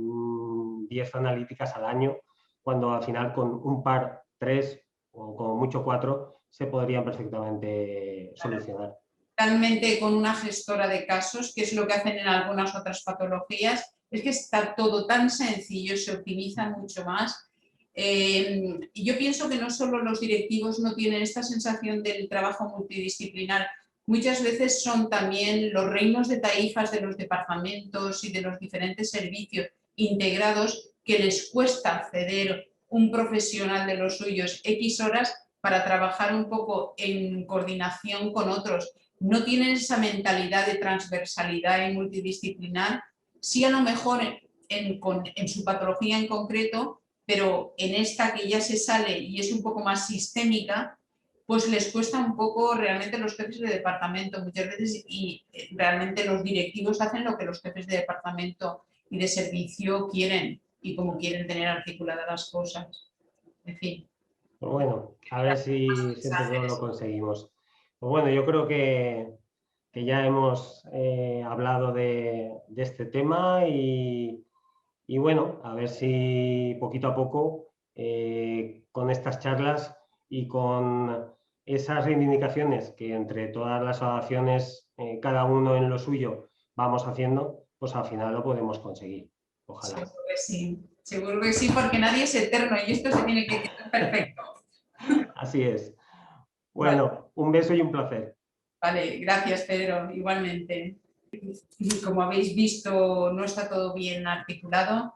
10 analíticas al año, cuando al final con un par, 3 o como mucho 4, se podrían perfectamente solucionar. Realmente con una gestora de casos, que es lo que hacen en algunas otras patologías, es que está todo tan sencillo, se optimiza mucho más. Y yo pienso que no solo los directivos no tienen esta sensación del trabajo multidisciplinar, muchas veces son también los reinos de taifas de los departamentos y de los diferentes servicios integrados que les cuesta acceder un profesional de los suyos X horas para trabajar un poco en coordinación con otros. No tienen esa mentalidad de transversalidad y multidisciplinar, sí a lo mejor en su patología en concreto, pero en esta que ya se sale y es un poco más sistémica, pues les cuesta un poco realmente los jefes de departamento muchas veces, y realmente los directivos hacen lo que los jefes de departamento y de servicio quieren y como quieren tener articuladas las cosas. En fin. Pues bueno, a ver si entre todos lo conseguimos. Pues bueno, yo creo que ya hemos hablado de este tema y bueno, a ver si poquito a poco con estas charlas y con esas reivindicaciones que entre todas las asociaciones, cada uno en lo suyo, vamos haciendo, pues al final lo podemos conseguir. Ojalá. Seguro que sí, porque nadie es eterno y esto se tiene que quedar perfecto. Así es. Bueno, vale. Un beso y un placer. Vale, gracias Pedro, igualmente. Como habéis visto, no está todo bien articulado.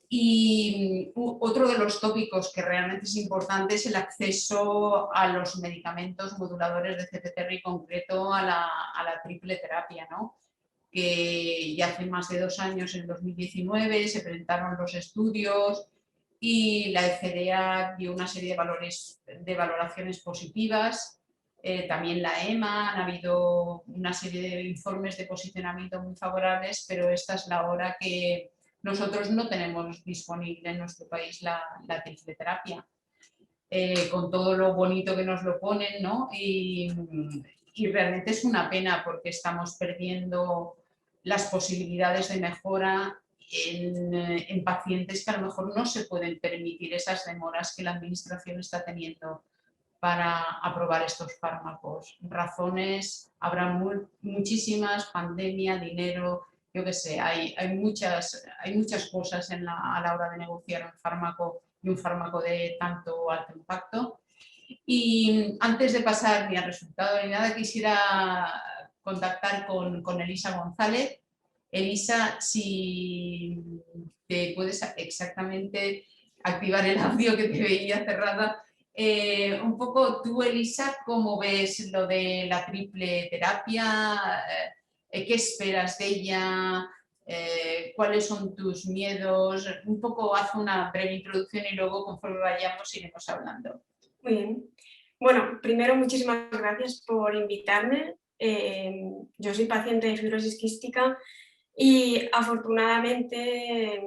Y otro de los tópicos que realmente es importante es el acceso a los medicamentos moduladores de CPTR y concreto a la triple terapia, ¿no? Que ya hace más de 2 años, en 2019, se presentaron los estudios y la FDA dio una serie de valoraciones positivas. También la EMA, han habido una serie de informes de posicionamiento muy favorables, pero esta es la hora que nosotros no tenemos disponible en nuestro país la triple terapia. Con todo lo bonito que nos lo ponen, ¿no? Y realmente es una pena porque estamos perdiendo las posibilidades de mejora en pacientes que a lo mejor no se pueden permitir esas demoras que la administración está teniendo para aprobar estos fármacos. Razones habrá muchísimas, pandemia, dinero, yo qué sé, hay muchas cosas a la hora de negociar un fármaco y un fármaco de tanto alto impacto. Y antes de pasar ni al resultado ni nada, quisiera contactar con Elisa González. Elisa, si te puedes exactamente activar el audio que te veía cerrada. Un poco tú, Elisa, ¿cómo ves lo de la triple terapia? ¿Qué esperas de ella? ¿Cuáles son tus miedos? Un poco haz una breve introducción y luego conforme vayamos iremos hablando. Muy bien. Bueno, primero muchísimas gracias por invitarme. Yo soy paciente de fibrosis quística y afortunadamente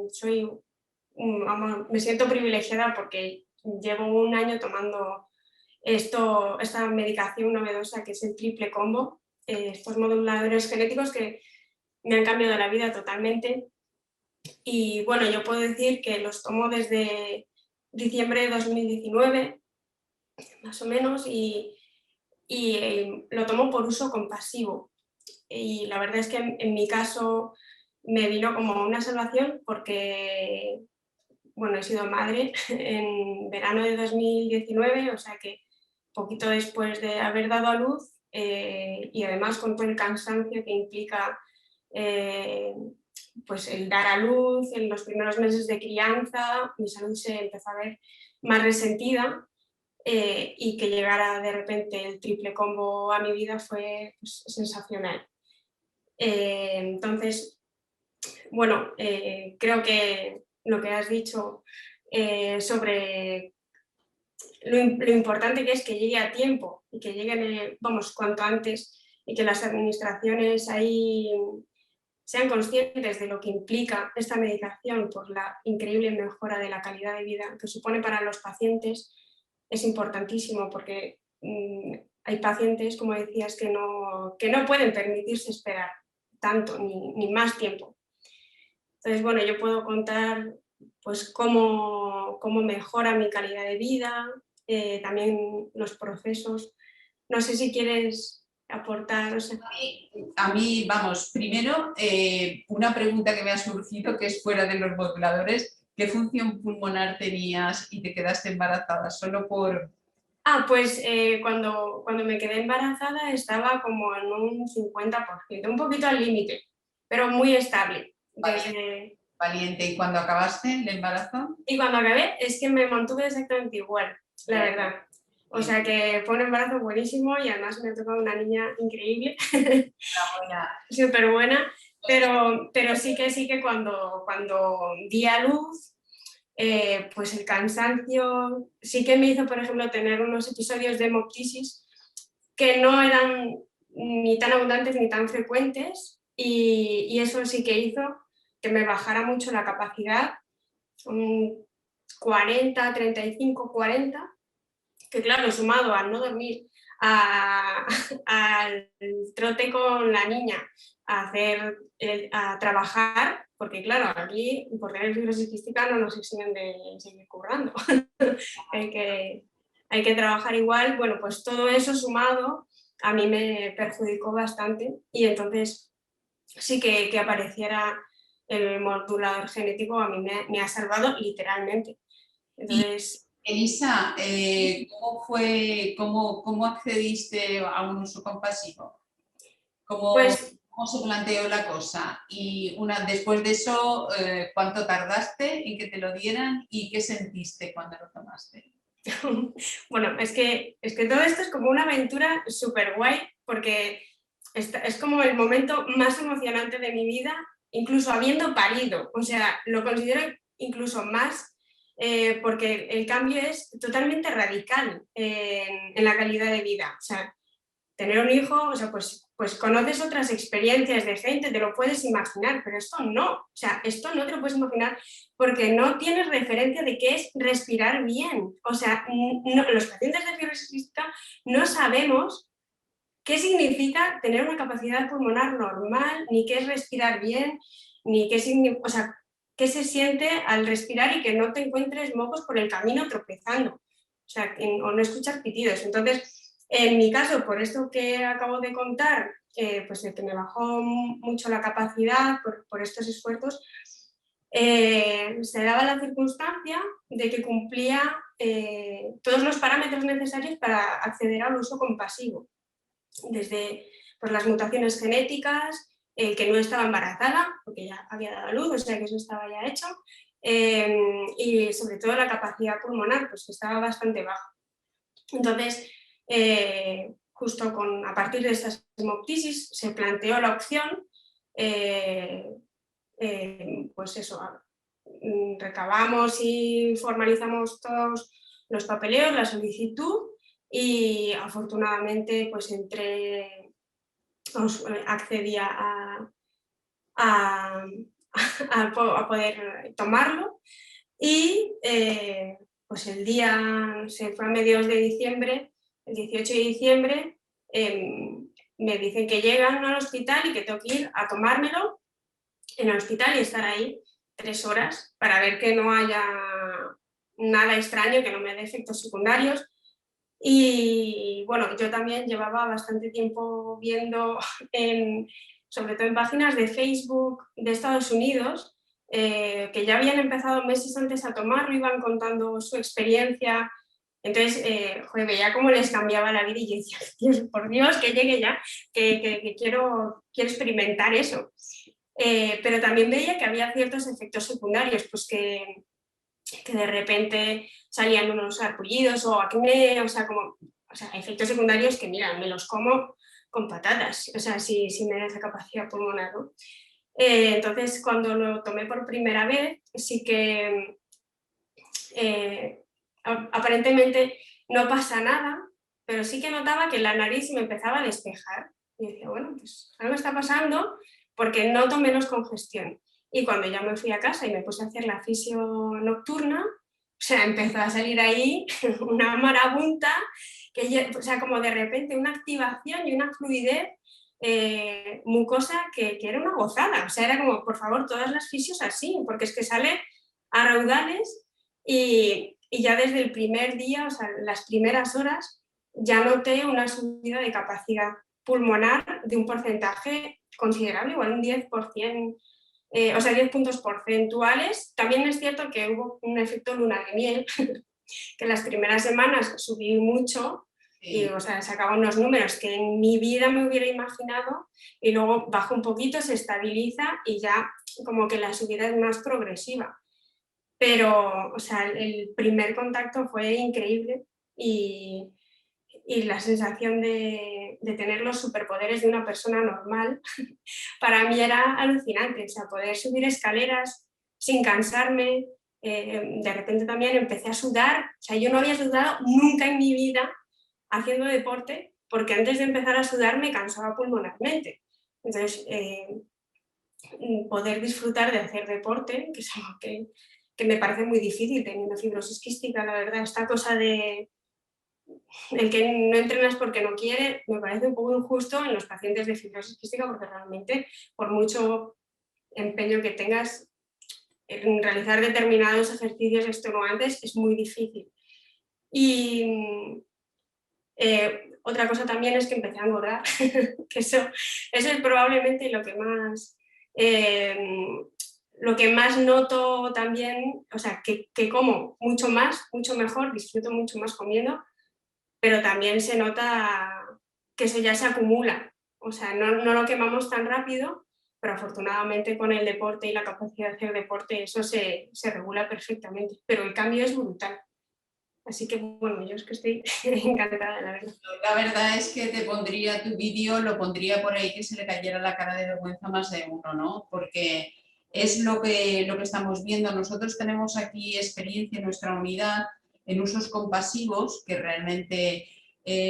me siento privilegiada porque llevo 1 año tomando esta medicación novedosa que es el triple combo, estos moduladores genéticos que me han cambiado la vida totalmente. Y bueno, yo puedo decir que los tomo desde diciembre de 2019, más o menos, y lo tomo por uso compasivo. Y la verdad es que en mi caso me vino como una salvación porque, bueno, he sido madre en verano de 2019, o sea que poquito después de haber dado a luz y además con todo el cansancio que implica pues el dar a luz, en los primeros meses de crianza, mi salud se empezó a ver más resentida y que llegara de repente el triple combo a mi vida fue pues, sensacional. Entonces, bueno, creo que lo que has dicho sobre lo importante que es que llegue a tiempo y que lleguen, vamos, cuanto antes y que las administraciones ahí sean conscientes de lo que implica esta medicación por la increíble mejora de la calidad de vida que supone para los pacientes, es importantísimo porque hay pacientes, como decías, que no pueden permitirse esperar tanto ni más tiempo. Entonces, bueno, yo puedo contar pues cómo mejora mi calidad de vida, también los procesos. No sé si quieres aportar. O sea. A mí, vamos, primero una pregunta que me ha surgido que es fuera de los moduladores. ¿Qué función pulmonar tenías y te quedaste embarazada? Solo por... Pues cuando me quedé embarazada estaba como en un 50%, un poquito al límite, pero muy estable. Valiente. ¿Y cuando acabaste el embarazo? Y cuando acabé es que me mantuve exactamente igual, la verdad. O sea que fue un embarazo buenísimo y además me ha tocado una niña increíble, súper buena, pero sí que cuando di a luz, pues el cansancio sí que me hizo, por ejemplo, tener unos episodios de hemoptisis que no eran ni tan abundantes ni tan frecuentes y eso sí que hizo que me bajara mucho la capacidad, un 40, 35, 40, que claro, sumado al no dormir, al trote con la niña, a trabajar, porque claro, aquí por tener fibrosis quística no nos exigen de seguir currando, hay que trabajar igual. Bueno, pues todo eso sumado a mí me perjudicó bastante y entonces sí que apareciera el modulador genético a mí me ha salvado literalmente. Entonces... Elisa, ¿cómo accediste a un uso compasivo? ¿Cómo se planteó la cosa? Y después de eso, ¿cuánto tardaste en que te lo dieran y qué sentiste cuando lo tomaste? Bueno, es que todo esto es como una aventura súper guay porque es como el momento más emocionante de mi vida, incluso habiendo parido. O sea, lo considero incluso más porque el cambio es totalmente radical en la calidad de vida. O sea, tener un hijo, o sea, pues conoces otras experiencias de gente, te lo puedes imaginar, pero esto no. O sea, esto no te lo puedes imaginar porque no tienes referencia de qué es respirar bien. O sea, los pacientes de fibrosis quística no sabemos qué significa tener una capacidad pulmonar normal, ni qué es respirar bien, ni qué significa, o sea, qué se siente al respirar y que no te encuentres mocos por el camino tropezando, o sea, o no escuchar pitidos. Entonces, en mi caso, por esto que acabo de contar, pues el que me bajó mucho la capacidad por estos esfuerzos, se daba la circunstancia de que cumplía todos los parámetros necesarios para acceder al uso compasivo, desde pues, las mutaciones genéticas, que no estaba embarazada, porque ya había dado a luz, o sea que eso estaba ya hecho, y sobre todo la capacidad pulmonar, pues que estaba bastante baja. Entonces, justo a partir de estas hemoptisis se planteó la opción, pues eso, recabamos y formalizamos todos los papeleos, la solicitud y afortunadamente pues accedí a poder tomarlo y pues el día, no sé, fue a mediados de diciembre, el 18 de diciembre, me dicen que llegan al hospital y que tengo que ir a tomármelo en el hospital y estar ahí 3 horas para ver que no haya nada extraño, que no me dé efectos secundarios. Y bueno, yo también llevaba bastante tiempo viendo, sobre todo en páginas de Facebook de Estados Unidos, que ya habían empezado meses antes a tomarlo, iban contando su experiencia. Entonces, veía cómo les cambiaba la vida y yo decía, Dios, por Dios, que llegue ya, que quiero experimentar eso. Pero también veía que había ciertos efectos secundarios, pues que de repente salían unos sarpullidos o acné, o sea, efectos secundarios que, mira, me los como con patatas, o sea, si me da esa capacidad pulmonar, ¿no? Entonces, cuando lo tomé por primera vez, sí que aparentemente no pasa nada, pero sí que notaba que la nariz me empezaba a despejar. Y decía, bueno, pues algo está pasando porque noto menos congestión. Y cuando ya me fui a casa y me puse a hacer la fisio nocturna, o sea, empezó a salir ahí una marabunta, o sea, como de repente una activación y una fluidez mucosa que era una gozada. O sea, era como, por favor, todas las fisios así, porque es que sale a raudales y ya desde el primer día, o sea, las primeras horas, ya noté una subida de capacidad pulmonar de un porcentaje considerable, igual un 10% o sea, 10 puntos porcentuales. También es cierto que hubo un efecto luna de miel, que las primeras semanas subí mucho y, o sea, sacaba unos números que en mi vida me hubiera imaginado, y luego baja un poquito, se estabiliza y ya como que la subida es más progresiva. Pero, o sea, el primer contacto fue increíble y la sensación de tener los superpoderes de una persona normal, para mí era alucinante. O sea, poder subir escaleras sin cansarme, de repente también empecé a sudar. O sea, yo no había sudado nunca en mi vida haciendo deporte, porque antes de empezar a sudar me cansaba pulmonarmente. Entonces, poder disfrutar de hacer deporte, que es algo que me parece muy difícil teniendo fibrosis quística, la verdad, esta cosa de el que no entrenas porque no quiere, me parece un poco injusto en los pacientes de fibrosis quística, porque realmente, por mucho empeño que tengas en realizar determinados ejercicios extenuantes, es muy difícil. Y otra cosa también es que empecé a engordar, que eso es probablemente lo que más noto también, o sea, que como mucho más, mucho mejor, disfruto mucho más comiendo, pero también se nota que eso ya se acumula. O sea, no lo quemamos tan rápido, pero afortunadamente con el deporte y la capacidad de hacer deporte eso se regula perfectamente, pero el cambio es brutal. Así que, bueno, yo es que estoy encantada, la verdad. La verdad es que te pondría tu vídeo, lo pondría por ahí que se le cayera la cara de vergüenza a más de uno, ¿no? Porque es lo que estamos viendo. Nosotros tenemos aquí experiencia en nuestra unidad en usos compasivos, que realmente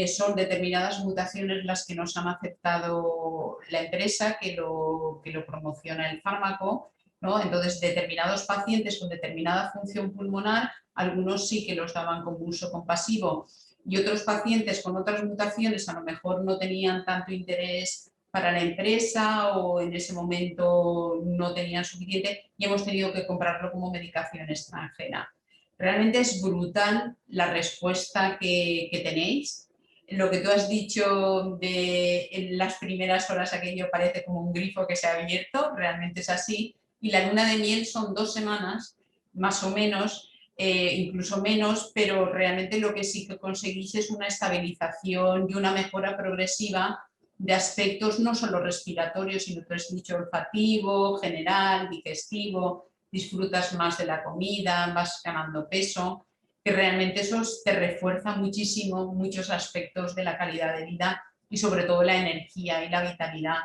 son determinadas mutaciones las que nos han aceptado la empresa que lo promociona el fármaco, ¿no? Entonces, determinados pacientes con determinada función pulmonar, algunos sí que los daban como uso compasivo, y otros pacientes con otras mutaciones a lo mejor no tenían tanto interés para la empresa o en ese momento no tenían suficiente y hemos tenido que comprarlo como medicación extranjera. Realmente es brutal la respuesta que tenéis. Lo que tú has dicho de en las primeras horas aquello parece como un grifo que se ha abierto, realmente es así. Y la luna de miel son 2 semanas, más o menos, incluso menos, pero realmente lo que sí que conseguís es una estabilización y una mejora progresiva de aspectos no solo respiratorios, sino que has dicho olfativo, general, digestivo, disfrutas más de la comida, vas ganando peso, que realmente eso te refuerza muchísimo muchos aspectos de la calidad de vida y sobre todo la energía y la vitalidad.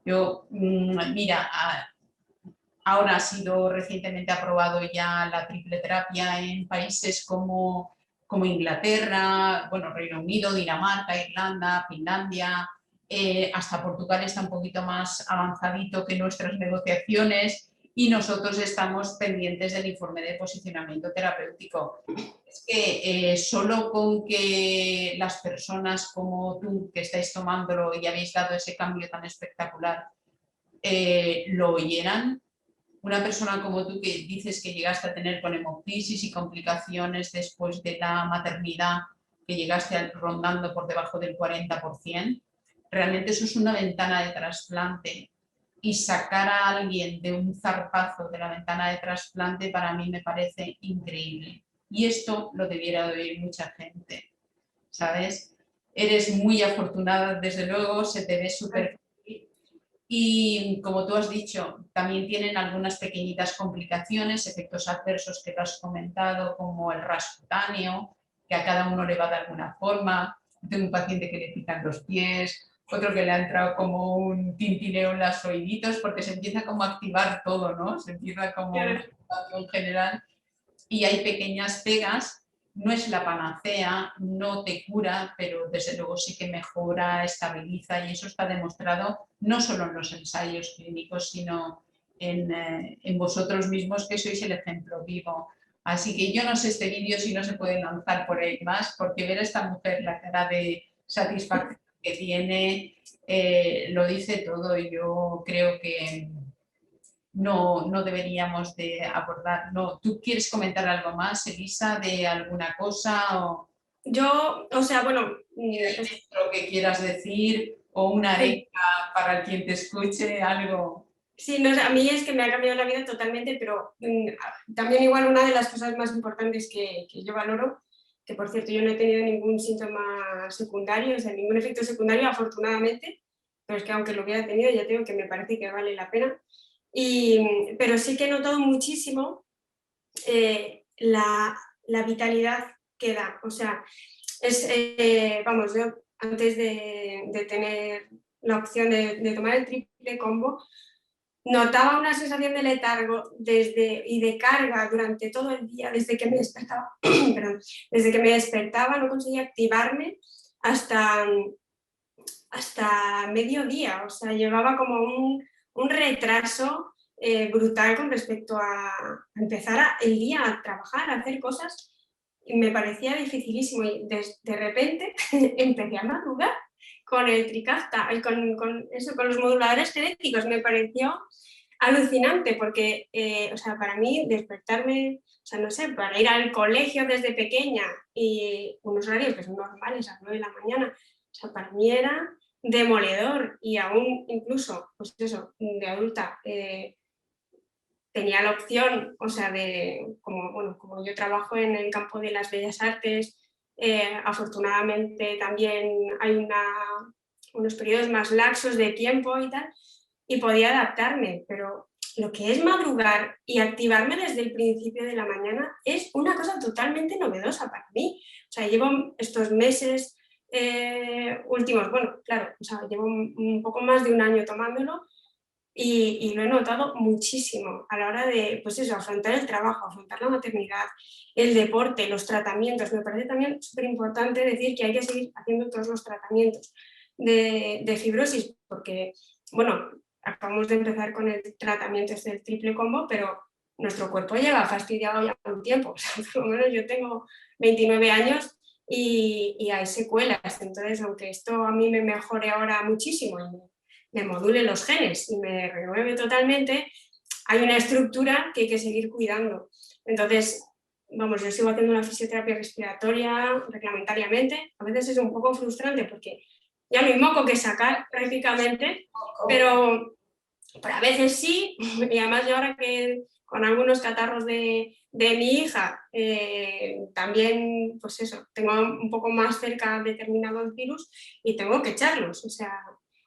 Yo, mira, ahora ha sido recientemente aprobado ya la triple terapia en países como Inglaterra, bueno, Reino Unido, Dinamarca, Irlanda, Finlandia, hasta Portugal está un poquito más avanzadito que nuestras negociaciones y nosotros estamos pendientes del informe de posicionamiento terapéutico. Es que solo con que las personas como tú que estáis tomándolo y habéis dado ese cambio tan espectacular lo oyeran. Una persona como tú que dices que llegaste a tener con hemoptisis y complicaciones después de la maternidad, que llegaste rondando por debajo del 40%, realmente eso es una ventana de trasplante. Y sacar a alguien de un zarpazo de la ventana de trasplante para mí me parece increíble. Y esto lo debiera de oír mucha gente, ¿sabes? Eres muy afortunada, desde luego, se te ve súper. Y como tú has dicho, también tienen algunas pequeñitas complicaciones, efectos adversos que te has comentado, como el ras cutáneo, que a cada uno le va de alguna forma. Tengo un paciente que le pican los pies, otro que le ha entrado como un tintineo en los oíditos, porque se empieza como a activar todo, ¿no? Se empieza como una activación general y hay pequeñas pegas. No es la panacea, no te cura, pero desde luego sí que mejora, estabiliza y eso está demostrado no solo en los ensayos clínicos, sino en vosotros mismos que sois el ejemplo vivo. Así que yo no sé este vídeo si no se puede lanzar por ahí más, porque ver a esta mujer la cara de satisfacción que tiene lo dice todo y yo creo que no deberíamos de abordar. No, ¿tú quieres comentar algo más, Elisa, de alguna cosa? Yo, o sea, bueno... Lo que quieras decir o una arenga para quien te escuche, algo. Sí, no, a mí es que me ha cambiado la vida totalmente, pero también igual una de las cosas más importantes que yo valoro, que por cierto yo no he tenido ningún síntoma secundario, o sea, ningún efecto secundario afortunadamente, pero es que aunque lo hubiera tenido ya tengo que me parece que vale la pena. Pero sí que he notado muchísimo la vitalidad que da, o sea, vamos, yo antes de tener la opción de tomar el triple combo, notaba una sensación de letargo y de carga durante todo el día, desde que me despertaba, perdón, desde que me despertaba no conseguía activarme hasta mediodía, o sea, llevaba como un retraso brutal con respecto a empezar el día a trabajar, a hacer cosas, y me parecía dificilísimo, y de repente empecé a madrugar con el Trikafta, con los moduladores genéticos, me pareció alucinante, porque o sea, para mí despertarme, o sea, no sé, para ir al colegio desde pequeña y unos horarios que son normales a las 9 de la mañana, o sea, para mí era demoledor, y aún incluso, pues eso, de adulta, tenía la opción, o sea, como yo trabajo en el campo de las bellas artes, afortunadamente también hay unos periodos más laxos de tiempo y tal, y podía adaptarme, pero lo que es madrugar y activarme desde el principio de la mañana es una cosa totalmente novedosa para mí. O sea, llevo estos meses últimos, bueno, claro, o sea, llevo un poco más de un año tomándolo, y lo he notado muchísimo a la hora de, pues eso, afrontar el trabajo, afrontar la maternidad, el deporte, los tratamientos. Me parece también súper importante decir que hay que seguir haciendo todos los tratamientos de fibrosis, porque, bueno, acabamos de empezar con el tratamiento del triple combo, pero nuestro cuerpo lleva fastidiado ya un tiempo. O sea, por lo menos yo tengo 29 años y hay secuelas. Entonces, aunque esto a mí me mejore ahora muchísimo y me module los genes y me renueve totalmente, hay una estructura que hay que seguir cuidando. Entonces, vamos, yo sigo haciendo una fisioterapia respiratoria reglamentariamente. A veces es un poco frustrante porque ya no hay moco que sacar prácticamente, pero a veces sí, y además yo ahora que con algunos catarros de mi hija, también, pues eso, tengo un poco más cerca determinados virus y tengo que echarlos, o sea,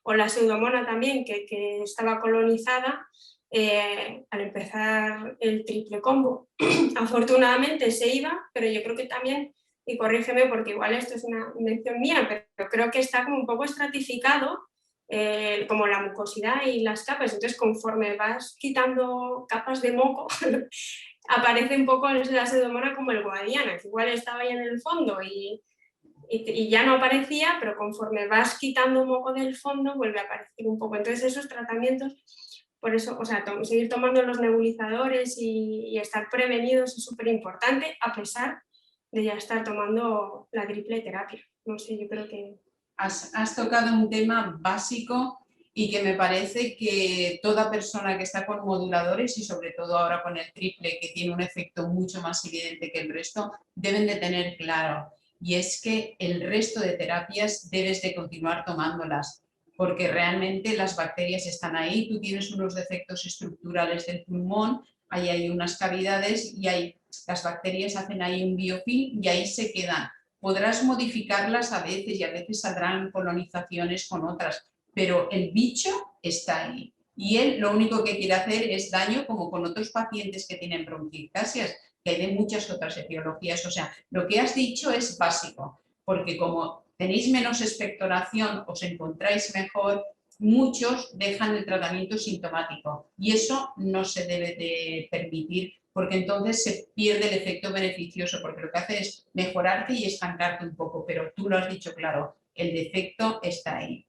o la pseudomona también, que estaba colonizada al empezar el triple combo. Afortunadamente se iba, pero yo creo que también, y corrígeme porque igual esto es una invención mía, pero creo que está como un poco estratificado, como la mucosidad y las capas. Entonces, conforme vas quitando capas de moco, aparece un poco la pseudomona como el guadiana, que igual estaba ahí en el fondo y ya no aparecía, pero conforme vas quitando moco del fondo, vuelve a aparecer un poco. Entonces, esos tratamientos, por eso, o sea, seguir tomando los nebulizadores y estar prevenidos es súper importante, a pesar de ya estar tomando la triple terapia. No sé, yo creo que... Has tocado un tema básico y que me parece que toda persona que está con moduladores y sobre todo ahora con el triple, que tiene un efecto mucho más evidente que el resto, deben de tener claro. Y es que el resto de terapias debes de continuar tomándolas, porque realmente las bacterias están ahí, tú tienes unos defectos estructurales del pulmón, ahí hay unas cavidades y las bacterias hacen ahí un biofilm y ahí se quedan. Podrás modificarlas a veces y a veces saldrán colonizaciones con otras, pero el bicho está ahí. Y él lo único que quiere hacer es daño, como con otros pacientes que tienen bronquiectasias, que hay de muchas otras etiologías. O sea, lo que has dicho es básico, porque como tenéis menos expectoración, os encontráis mejor, muchos dejan el tratamiento sintomático y eso no se debe de permitir, porque entonces se pierde el efecto beneficioso, porque lo que hace es mejorarte y estancarte un poco, pero tú lo has dicho claro, el defecto está ahí.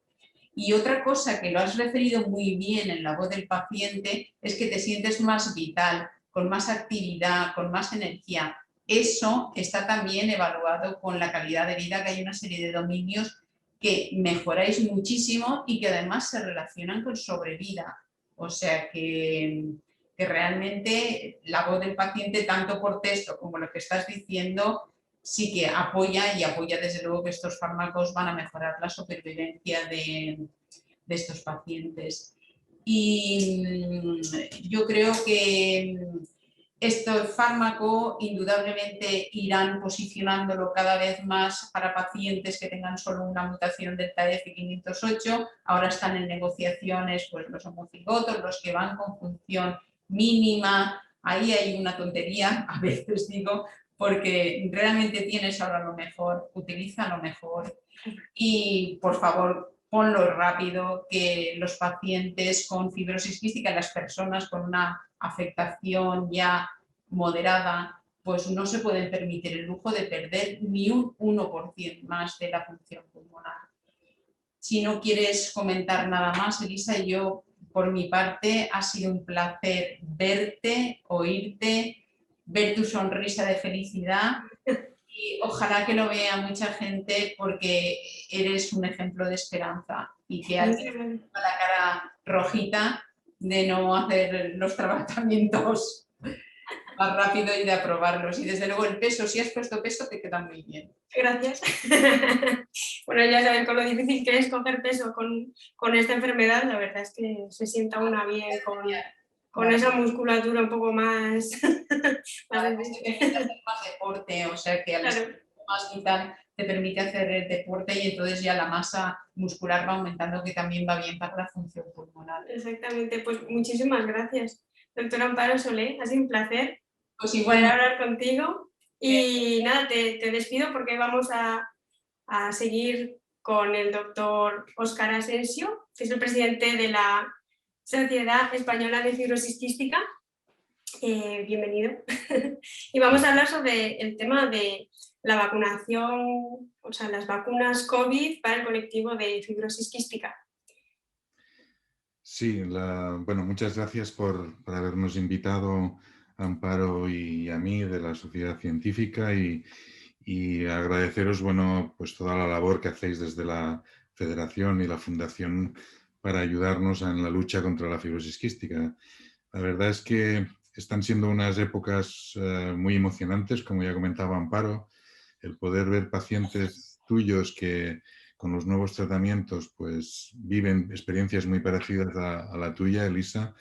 Y otra cosa que lo has referido muy bien en la voz del paciente es que te sientes más vital, con más actividad, con más energía. Eso está también evaluado con la calidad de vida, que hay una serie de dominios que mejoráis muchísimo y que además se relacionan con sobrevida. O sea que realmente la voz del paciente, tanto por texto como lo que estás diciendo, sí que apoya, y apoya desde luego que estos fármacos van a mejorar la supervivencia de estos pacientes. y yo creo que este fármaco indudablemente irán posicionándolo cada vez más para pacientes que tengan solo una mutación del TF508. Ahora están en negociaciones pues, los homocigotos, los que van con función mínima. Ahí hay una tontería, a veces digo, porque realmente tienes ahora lo mejor, utiliza lo mejor. Y por favor, ponlo rápido, que los pacientes con fibrosis quística, las personas con una afectación ya moderada, pues no se pueden permitir el lujo de perder ni un 1% más de la función pulmonar. Si no quieres comentar nada más, Elisa, yo por mi parte ha sido un placer verte, oírte, ver tu sonrisa de felicidad. Y ojalá que lo vea mucha gente porque eres un ejemplo de esperanza y que alguien con la cara rojita de no hacer los tratamientos más rápido y de aprobarlos. Y desde luego el peso, si has puesto peso, te queda muy bien. Gracias. Bueno, ya saben con lo difícil que es coger peso con esta enfermedad, la verdad es que se sienta una bien con esa musculatura un poco más... hacer más deporte, o sea que al estar más vital te permite hacer el deporte y entonces ya la masa muscular va aumentando, que también va bien para la función pulmonar. Exactamente, pues muchísimas gracias, doctora Amparo Solé, ha sido un placer pues poder hablar contigo y nada, te despido porque vamos a seguir con el doctor Óscar Asensio, que es el presidente de la Sociedad Española de Fibrosis Quística. Bienvenido. Y vamos a hablar sobre el tema de la vacunación, o sea, las vacunas COVID para el colectivo de fibrosis quística. Sí, bueno, muchas gracias por habernos invitado, Amparo y a mí, de la Sociedad Científica, y agradeceros, bueno, pues toda la labor que hacéis desde la Federación y la Fundación para ayudarnos en la lucha contra la fibrosis quística. La verdad es que están siendo unas épocas muy emocionantes, como ya comentaba Amparo, el poder ver pacientes tuyos que con los nuevos tratamientos pues viven experiencias muy parecidas a la tuya, Elisa,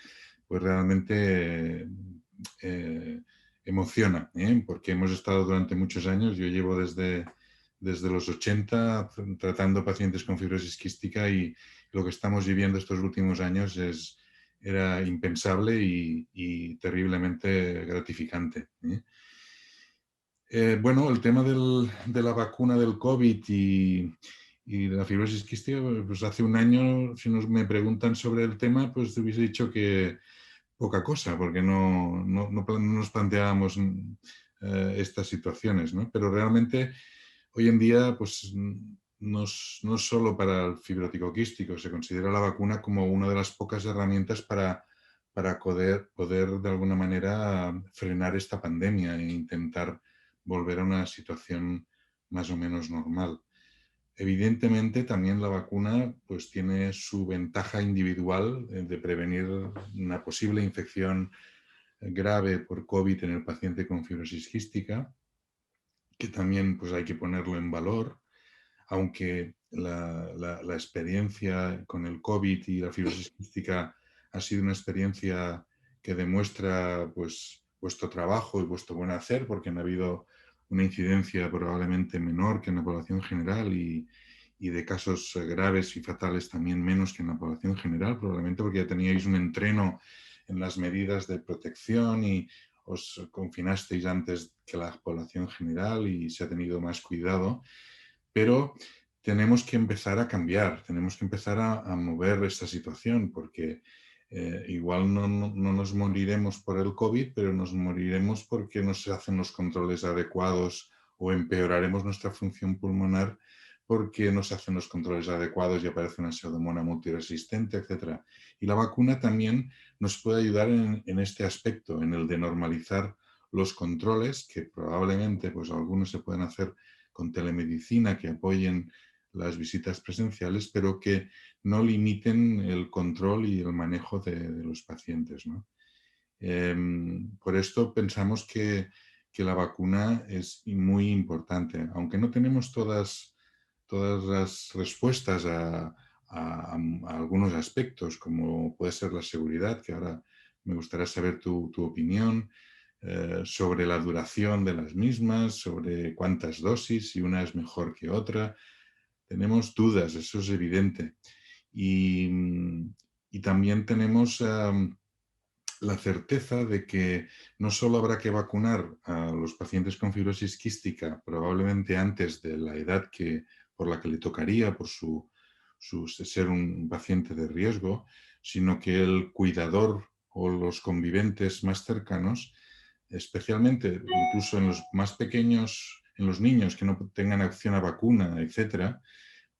pues realmente emociona, porque hemos estado durante muchos años, yo llevo desde los 80 tratando pacientes con fibrosis quística y lo que estamos viviendo estos últimos años era impensable y terriblemente gratificante. Bueno, el tema de la vacuna del COVID y la fibrosis quística, pues hace un año, si me preguntan sobre el tema, pues te hubiese dicho que poca cosa, porque no nos planteábamos estas situaciones, ¿no? Pero realmente hoy en día, pues no es solo para el fibrótico quístico, se considera la vacuna como una de las pocas herramientas para poder de alguna manera frenar esta pandemia e intentar volver a una situación más o menos normal. Evidentemente también la vacuna pues tiene su ventaja individual de prevenir una posible infección grave por COVID en el paciente con fibrosis quística, que también pues hay que ponerlo en valor, aunque la experiencia con el COVID y la fibrosis quística ha sido una experiencia que demuestra pues vuestro trabajo y vuestro buen hacer, porque han habido una incidencia probablemente menor que en la población general y de casos graves y fatales también menos que en la población general, probablemente porque ya teníais un entreno en las medidas de protección y os confinasteis antes que la población general y se ha tenido más cuidado. Pero tenemos que empezar a cambiar, tenemos que empezar a mover esta situación, porque igual no nos moriremos por el COVID, pero nos moriremos porque no se hacen los controles adecuados o empeoraremos nuestra función pulmonar porque no se hacen los controles adecuados y aparece una pseudomonas multiresistente, etc. Y la vacuna también nos puede ayudar en este aspecto, en el de normalizar los controles, que probablemente pues, algunos se pueden hacer con telemedicina, que apoyen las visitas presenciales, pero que no limiten el control y el manejo de los pacientes, ¿no? Por esto pensamos que la vacuna es muy importante, aunque no tenemos todas las respuestas a a algunos aspectos, como puede ser la seguridad, que ahora me gustaría saber tu opinión, sobre la duración de las mismas, sobre cuántas dosis, si una es mejor que otra. Tenemos dudas, eso es evidente. Y también tenemos la certeza de que no solo habrá que vacunar a los pacientes con fibrosis quística probablemente antes de la edad por la que le tocaría, por ser un paciente de riesgo, sino que el cuidador o los conviventes más cercanos, especialmente incluso en los más pequeños, en los niños que no tengan acción a vacuna, etcétera,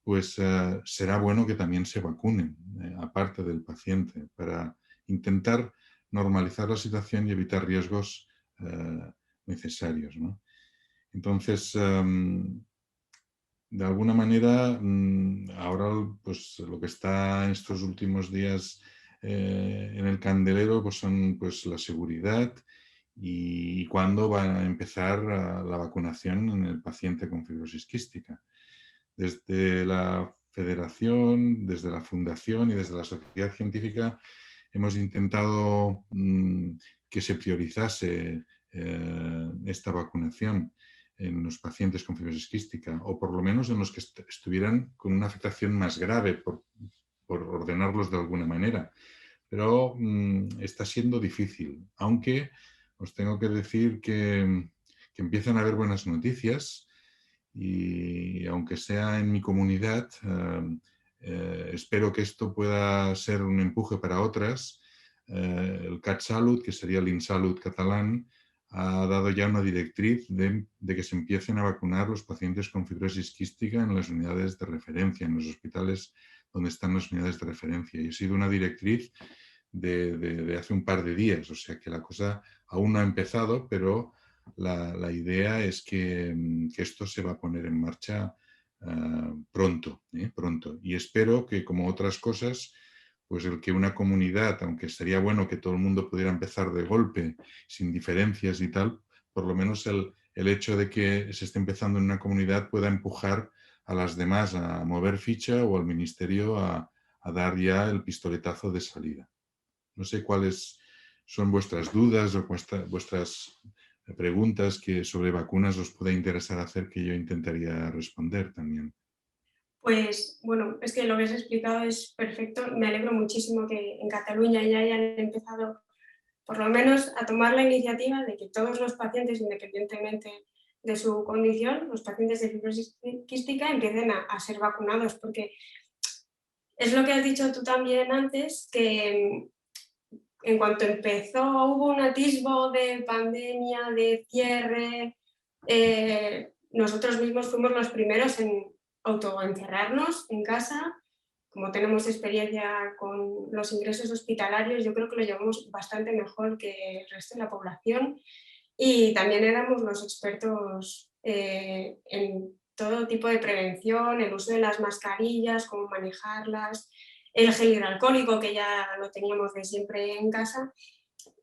pues será bueno que también se vacunen, aparte del paciente, para intentar normalizar la situación y evitar riesgos necesarios, ¿no? Entonces, de alguna manera, ahora pues, lo que está en estos últimos días en el candelero pues, son pues, la seguridad y cuándo va a empezar la vacunación en el paciente con fibrosis quística. Desde la Federación, desde la Fundación y desde la Sociedad Científica hemos intentado que se priorizase esta vacunación en los pacientes con fibrosis quística, o por lo menos en los que estuvieran con una afectación más grave, por ordenarlos de alguna manera. Pero está siendo difícil, aunque os tengo que decir que empiezan a haber buenas noticias. Y aunque sea en mi comunidad, espero que esto pueda ser un empuje para otras. El CatSalut, que sería el InSalut catalán, ha dado ya una directriz de que se empiecen a vacunar los pacientes con fibrosis quística en las unidades de referencia, en los hospitales donde están las unidades de referencia. Y ha sido una directriz de hace un par de días, o sea que la cosa aún no ha empezado, pero la idea es que esto se va a poner en marcha pronto. Y espero que, como otras cosas, pues el que una comunidad, aunque sería bueno que todo el mundo pudiera empezar de golpe, sin diferencias y tal, por lo menos el hecho de que se esté empezando en una comunidad pueda empujar a las demás a mover ficha o al ministerio a dar ya el pistoletazo de salida. No sé cuáles son vuestras dudas o vuestras preguntas que sobre vacunas os pueda interesar hacer, que yo intentaría responder también. Pues bueno, es que lo que has explicado es perfecto. Me alegro muchísimo que en Cataluña ya hayan empezado por lo menos a tomar la iniciativa de que todos los pacientes, independientemente de su condición, los pacientes de fibrosis quística empiecen a ser vacunados, porque es lo que has dicho tú también antes, que en cuanto empezó hubo un atisbo de pandemia, de cierre, nosotros mismos fuimos los primeros en autoencerrarnos en casa. Como tenemos experiencia con los ingresos hospitalarios, yo creo que lo llevamos bastante mejor que el resto de la población, y también éramos los expertos en todo tipo de prevención, el uso de las mascarillas, cómo manejarlas, el gel hidroalcohólico, que ya lo teníamos de siempre en casa.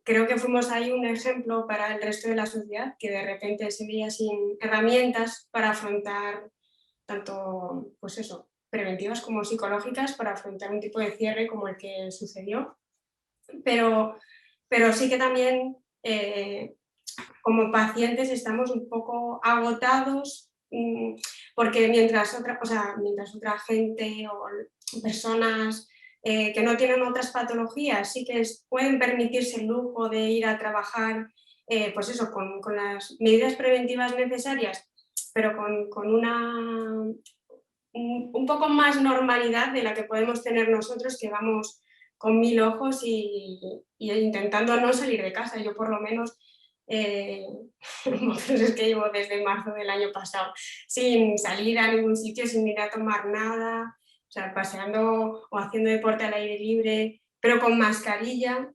Creo que fuimos ahí un ejemplo para el resto de la sociedad, que de repente se veía sin herramientas para afrontar tanto, pues eso, preventivas como psicológicas, para afrontar un tipo de cierre como el que sucedió. Pero sí que también como pacientes estamos un poco agotados, porque mientras otra gente o personas que no tienen otras patologías sí que pueden permitirse el lujo de ir a trabajar pues eso, con las medidas preventivas necesarias, pero con un poco más normalidad de la que podemos tener nosotros, que vamos con 1000 ojos y intentando no salir de casa. Yo por lo menos pues es que llevo desde marzo del año pasado sin salir a ningún sitio, sin ir a tomar nada, o sea, paseando o haciendo deporte al aire libre, pero con mascarilla.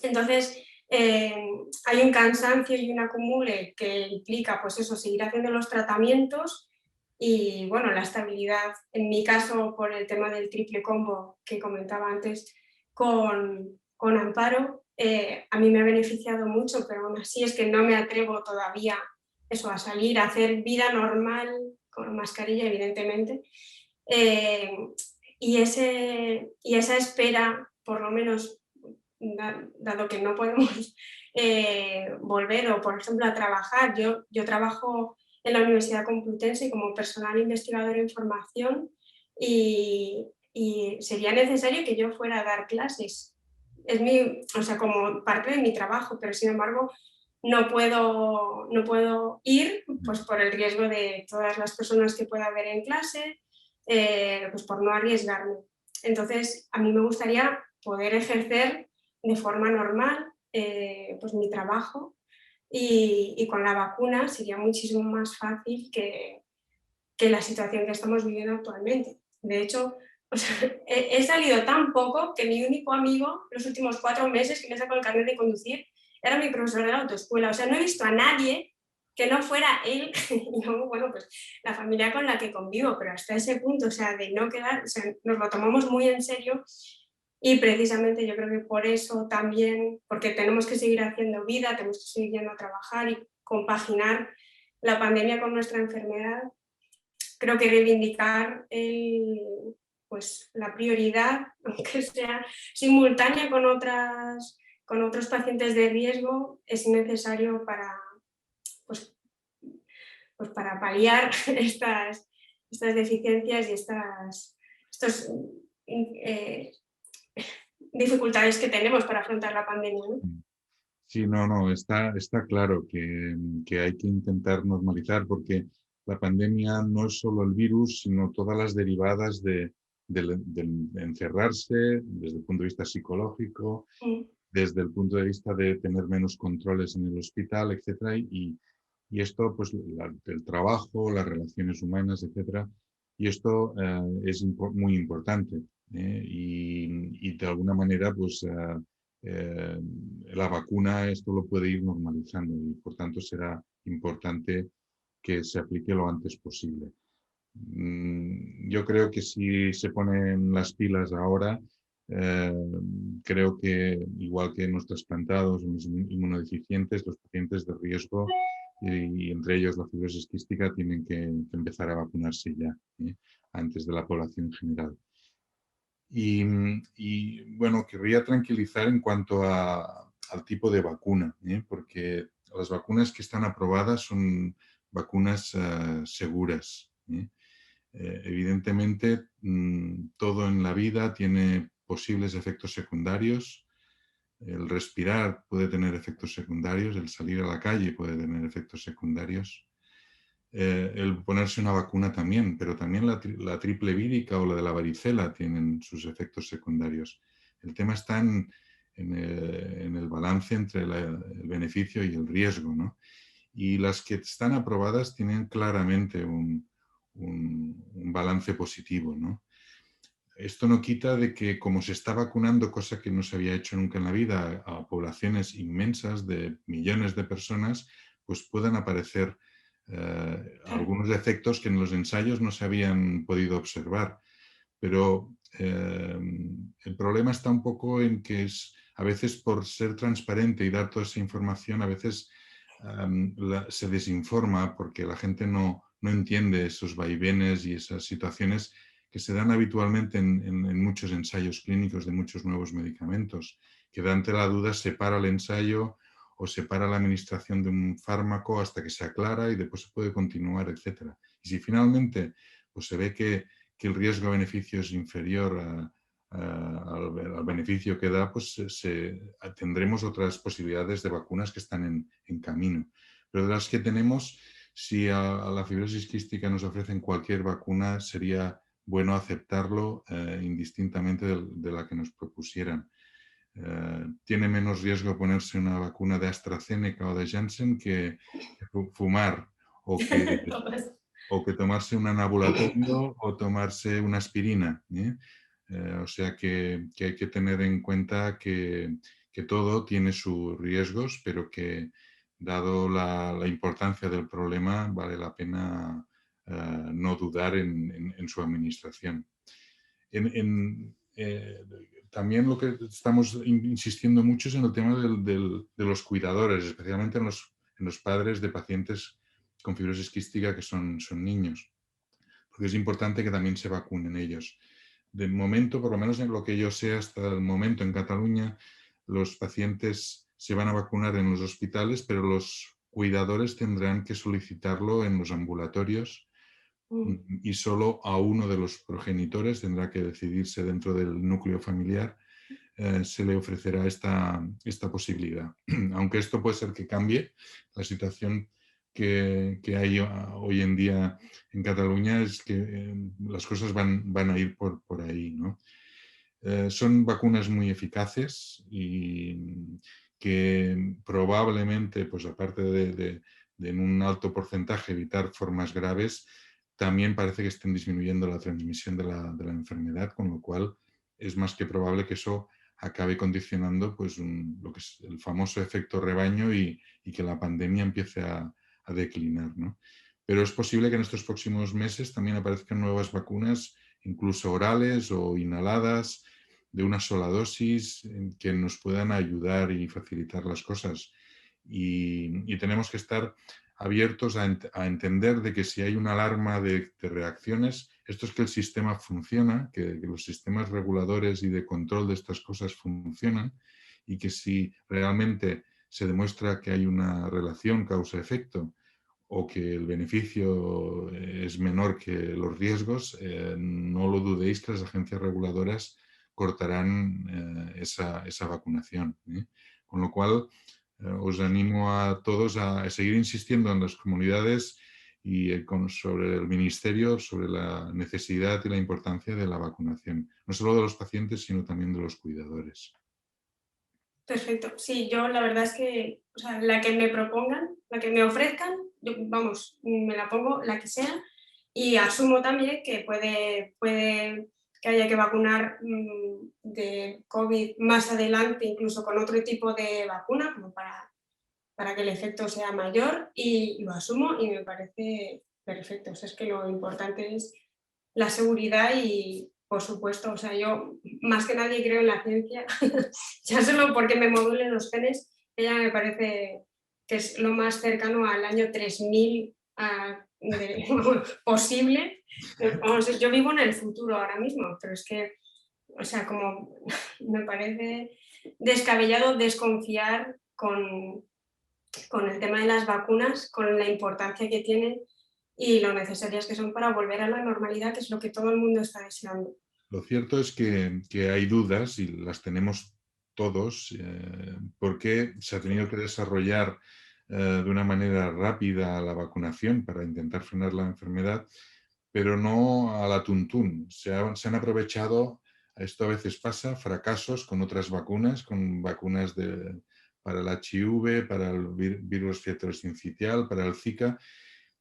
Entonces hay un cansancio y un acumule que implica, pues eso, seguir haciendo los tratamientos y, bueno, la estabilidad. En mi caso, por el tema del triple combo que comentaba antes con Amparo, a mí me ha beneficiado mucho, pero aún así es que no me atrevo todavía eso, a salir, a hacer vida normal, con mascarilla, evidentemente. y esa espera, por lo menos, dado que no podemos volver o, por ejemplo, a trabajar. Yo trabajo en la Universidad Complutense como personal investigador en formación y sería necesario que yo fuera a dar clases. Es o sea, como parte de mi trabajo, pero sin embargo no puedo ir pues, por el riesgo de todas las personas que pueda haber en clase, pues por no arriesgarme. Entonces, a mí me gustaría poder ejercer de forma normal pues mi trabajo y con la vacuna sería muchísimo más fácil que la situación que estamos viviendo actualmente. De hecho, o sea, he salido tan poco que mi único amigo los últimos 4 meses que me sacó el carnet de conducir era mi profesor de la autoescuela. O sea, no he visto a nadie que no fuera él y luego, bueno, pues la familia con la que convivo, pero hasta ese punto, o sea, de no quedar, o sea, nos lo tomamos muy en serio y precisamente yo creo que por eso también, porque tenemos que seguir haciendo vida, tenemos que seguir yendo a trabajar y compaginar la pandemia con nuestra enfermedad, creo que reivindicar pues, la prioridad, aunque sea simultánea con otros pacientes de riesgo, es necesario para, pues para paliar estas deficiencias y estos dificultades que tenemos para afrontar la pandemia, ¿no? Sí, no, está claro que hay que intentar normalizar, porque la pandemia no es solo el virus, sino todas las derivadas de encerrarse desde el punto de vista psicológico, desde el punto de vista de tener menos controles en el hospital, etcétera, y esto, pues, el trabajo, las relaciones humanas, etcétera, y esto es muy importante, y de alguna manera, pues, la vacuna esto lo puede ir normalizando y por tanto será importante que se aplique lo antes posible. Yo creo que si se ponen las pilas ahora, creo que igual que los trasplantados, los inmunodeficientes, los pacientes de riesgo y entre ellos la fibrosis quística tienen que empezar a vacunarse ya, antes de la población en general. Y bueno, querría tranquilizar en cuanto al tipo de vacuna, porque las vacunas que están aprobadas son vacunas seguras. Evidentemente, todo en la vida tiene posibles efectos secundarios. El respirar puede tener efectos secundarios, el salir a la calle puede tener efectos secundarios. El ponerse una vacuna también, pero también la triple vírica o la de la varicela tienen sus efectos secundarios. El tema está en el balance entre el beneficio y el riesgo, ¿no? Y las que están aprobadas tienen claramente un balance positivo, ¿no? Esto no quita de que, como se está vacunando, cosa que no se había hecho nunca en la vida, a poblaciones inmensas de millones de personas, pues puedan aparecer algunos efectos que en los ensayos no se habían podido observar. Pero el problema está un poco en que a veces, por ser transparente y dar toda esa información, a veces se desinforma porque la gente no entiende esos vaivenes y esas situaciones que se dan habitualmente en muchos ensayos clínicos de muchos nuevos medicamentos, que ante la duda se para el ensayo o se para la administración de un fármaco hasta que se aclara y después se puede continuar, etc. Y si finalmente pues, se ve que el riesgo-beneficio es inferior al beneficio que da, pues tendremos otras posibilidades de vacunas que están en camino. Pero de las que tenemos, si a la fibrosis quística nos ofrecen cualquier vacuna, sería bueno aceptarlo indistintamente de la que nos propusieran. Tiene menos riesgo ponerse una vacuna de AstraZeneca o de Janssen que fumar o que tomarse un ambulatorio o tomarse una aspirina. O sea que hay que tener en cuenta que todo tiene sus riesgos, pero que dado la importancia del problema vale la pena no dudar en su administración. También lo que estamos insistiendo mucho es en el tema de los cuidadores, especialmente en los padres de pacientes con fibrosis quística que son niños, porque es importante que también se vacunen ellos. de momento, por lo menos en lo que yo sé hasta el momento en Cataluña, los pacientes se van a vacunar en los hospitales, pero los cuidadores tendrán que solicitarlo en los ambulatorios y solo a uno de los progenitores tendrá que decidirse dentro del núcleo familiar, se le ofrecerá esta posibilidad. Aunque esto puede ser que cambie, la situación que hay hoy en día en Cataluña es que las cosas van a ir por ahí, ¿no? Son vacunas muy eficaces y que probablemente, pues aparte de en un alto porcentaje evitar formas graves, también parece que estén disminuyendo la transmisión de la enfermedad, con lo cual es más que probable que eso acabe condicionando pues, lo que es el famoso efecto rebaño y que la pandemia empiece a declinar, ¿no? Pero es posible que en estos próximos meses también aparezcan nuevas vacunas, incluso orales o inhaladas, de una sola dosis, que nos puedan ayudar y facilitar las cosas. Y tenemos que estar abiertos a entender de que si hay una alarma de reacciones, esto es que el sistema funciona, que los sistemas reguladores y de control de estas cosas funcionan, y que si realmente se demuestra que hay una relación causa-efecto o que el beneficio es menor que los riesgos, no lo dudéis que las agencias reguladoras cortarán esa vacunación, ¿eh? Con lo cual, os animo a todos a seguir insistiendo en las comunidades y sobre el ministerio, sobre la necesidad y la importancia de la vacunación, no solo de los pacientes, sino también de los cuidadores. Perfecto. Sí, yo la verdad es que, o sea, la que me propongan, la que me ofrezcan, yo, vamos, me la pongo, la que sea, y asumo también que puede que haya que vacunar de COVID más adelante, incluso con otro tipo de vacuna, como para que el efecto sea mayor, y lo asumo y me parece perfecto. O sea, es que lo importante es la seguridad y, por supuesto, o sea, yo más que nadie creo en la ciencia, ya solo porque me modulen los genes, que ya me parece que es lo más cercano al año 3000 posible. Vamos, yo vivo en el futuro ahora mismo, pero es que, o sea, como me parece descabellado desconfiar con el tema de las vacunas, con la importancia que tienen y lo necesarias que son para volver a la normalidad, que es lo que todo el mundo está deseando. Lo cierto es que hay dudas, y las tenemos todos, porque se ha tenido que desarrollar de una manera rápida la vacunación para intentar frenar la enfermedad, pero no a la tuntún. Se han aprovechado, esto a veces pasa, fracasos con otras vacunas, con vacunas para el HIV, para el virus sincitial, para el Zika,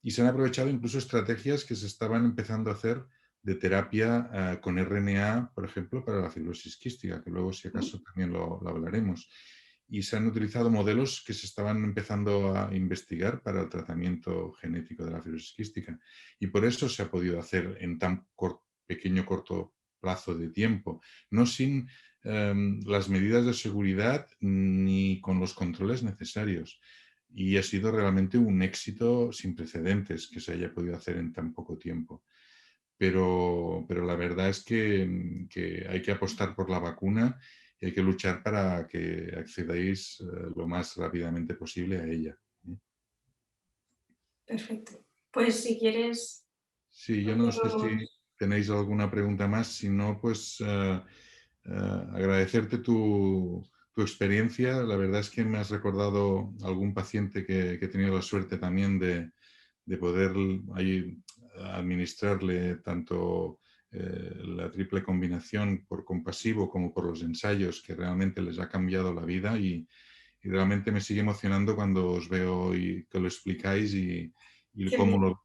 y se han aprovechado incluso estrategias que se estaban empezando a hacer de terapia con RNA, por ejemplo, para la fibrosis quística, que luego, si acaso, también lo hablaremos. Y se han utilizado modelos que se estaban empezando a investigar para el tratamiento genético de la fibrosis quística. Y por eso se ha podido hacer en tan pequeño, corto plazo de tiempo, no sin las medidas de seguridad ni con los controles necesarios. Y ha sido realmente un éxito sin precedentes que se haya podido hacer en tan poco tiempo. Pero la verdad es que hay que apostar por la vacuna y hay que luchar para que accedáis lo más rápidamente posible a ella. Perfecto. Pues si quieres... Sí, yo no sé si tenéis alguna pregunta más, si no, pues agradecerte tu experiencia. La verdad es que me has recordado algún paciente que he tenido la suerte también de poder administrarle tanto la triple combinación por compasivo como por los ensayos, que realmente les ha cambiado la vida y realmente me sigue emocionando cuando os veo y que lo explicáis y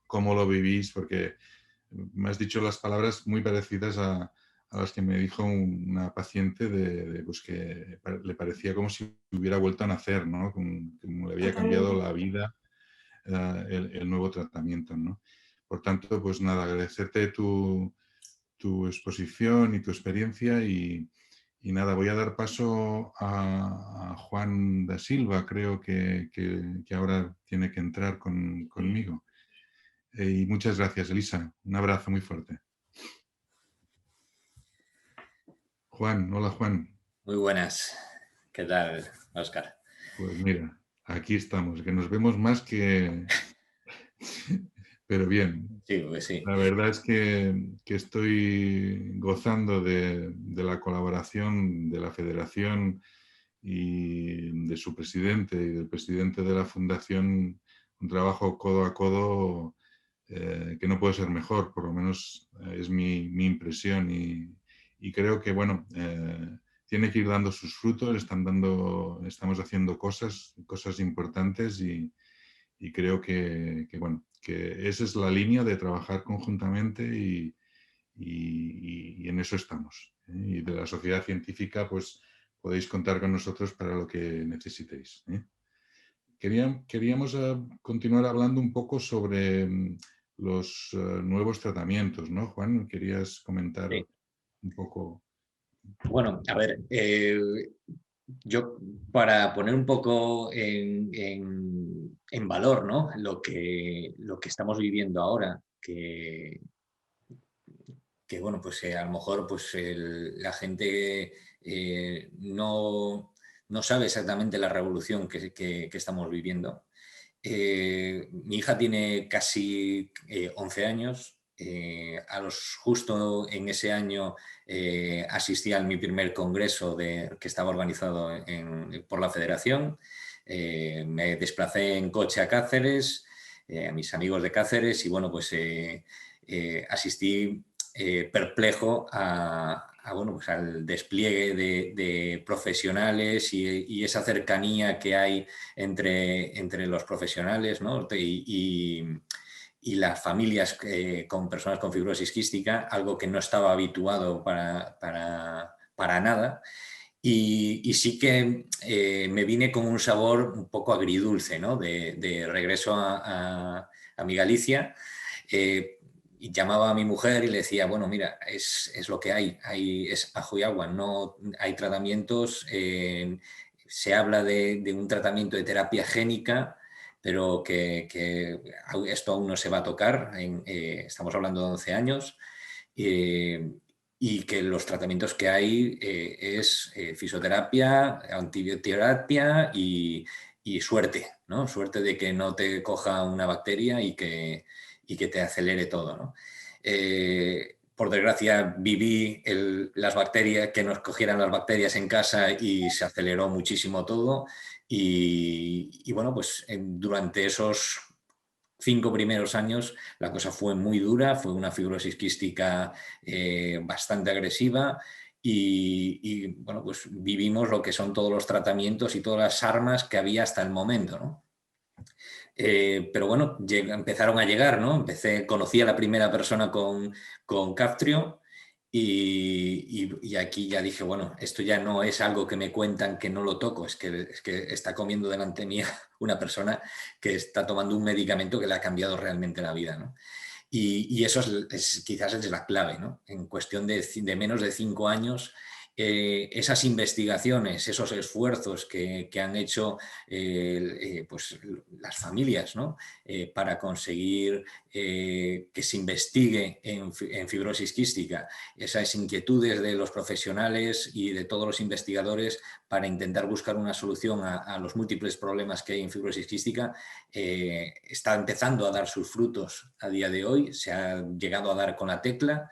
cómo lo vivís, porque me has dicho las palabras muy parecidas a las que me dijo una paciente pues que le parecía como si hubiera vuelto a nacer, ¿no? Como le había cambiado la vida el nuevo tratamiento, ¿no? Por tanto, pues nada, agradecerte tu exposición y tu experiencia y nada, voy a dar paso a Juan da Silva, creo que ahora tiene que entrar conmigo. Y muchas gracias, Elisa. Un abrazo muy fuerte. Juan. Hola, Juan. Muy buenas. ¿Qué tal, Óscar? Pues mira, aquí estamos, que nos vemos más que... Pero bien, Sí, pues sí. la verdad es que estoy gozando de la colaboración de la Federación y de su presidente y del presidente de la Fundación, un trabajo codo a codo que no puede ser mejor, por lo menos es mi impresión y creo que, bueno, tiene que ir dando sus frutos, estamos haciendo cosas importantes y creo bueno, que esa es la línea de trabajar conjuntamente y en eso estamos. Y de la sociedad científica, pues podéis contar con nosotros para lo que necesitéis. Queríamos continuar hablando un poco sobre los nuevos tratamientos, ¿no, Juan? ¿Querías comentar Sí. un poco? Bueno, a ver, yo para poner un poco en valor, ¿no? Lo que estamos viviendo ahora, que bueno, pues a lo mejor pues la gente no sabe exactamente la revolución que estamos viviendo. Mi hija tiene casi 11 años. Justo en ese año asistí a mi primer congreso que estaba organizado por la Federación. Me desplacé en coche a Cáceres, a mis amigos de Cáceres, y bueno, pues asistí perplejo bueno, pues al despliegue de profesionales y esa cercanía que hay entre los profesionales, ¿no? y las familias con personas con fibrosis quística, algo que no estaba habituado para nada. Y sí que me vine con un sabor un poco agridulce, ¿no? De regreso a mi Galicia. Y llamaba a mi mujer y le decía, bueno, mira, es lo que es ajo y agua, no hay tratamientos, se habla de un tratamiento de terapia génica, pero que esto aún no se va a tocar, estamos hablando de 11 años, y que los tratamientos que hay es fisioterapia, antibioterapia y suerte, ¿no? Suerte de que no te coja una bacteria y que te acelere todo, ¿no? Por desgracia viví las bacterias, que nos cogieran las bacterias en casa y se aceleró muchísimo todo y bueno, pues durante esos 5 primeros años la cosa fue muy dura, fue una fibrosis quística bastante agresiva y bueno, pues vivimos lo que son todos los tratamientos y todas las armas que había hasta el momento, ¿no? Pero bueno, empezaron a llegar, ¿no? Conocí a la primera persona con Kaftrio y aquí ya dije, bueno, esto ya no es algo que me cuentan que no lo toco, es que está comiendo delante mía una persona que está tomando un medicamento que le ha cambiado realmente la vida, ¿no? Y eso quizás es la clave, ¿no? En cuestión de menos de 5 años, esas investigaciones, esos esfuerzos que han hecho pues, las familias, ¿no? Para conseguir que se investigue en fibrosis quística, esas inquietudes de los profesionales y de todos los investigadores para intentar buscar una solución a los múltiples problemas que hay en fibrosis quística, está empezando a dar sus frutos a día de hoy, se ha llegado a dar con la tecla.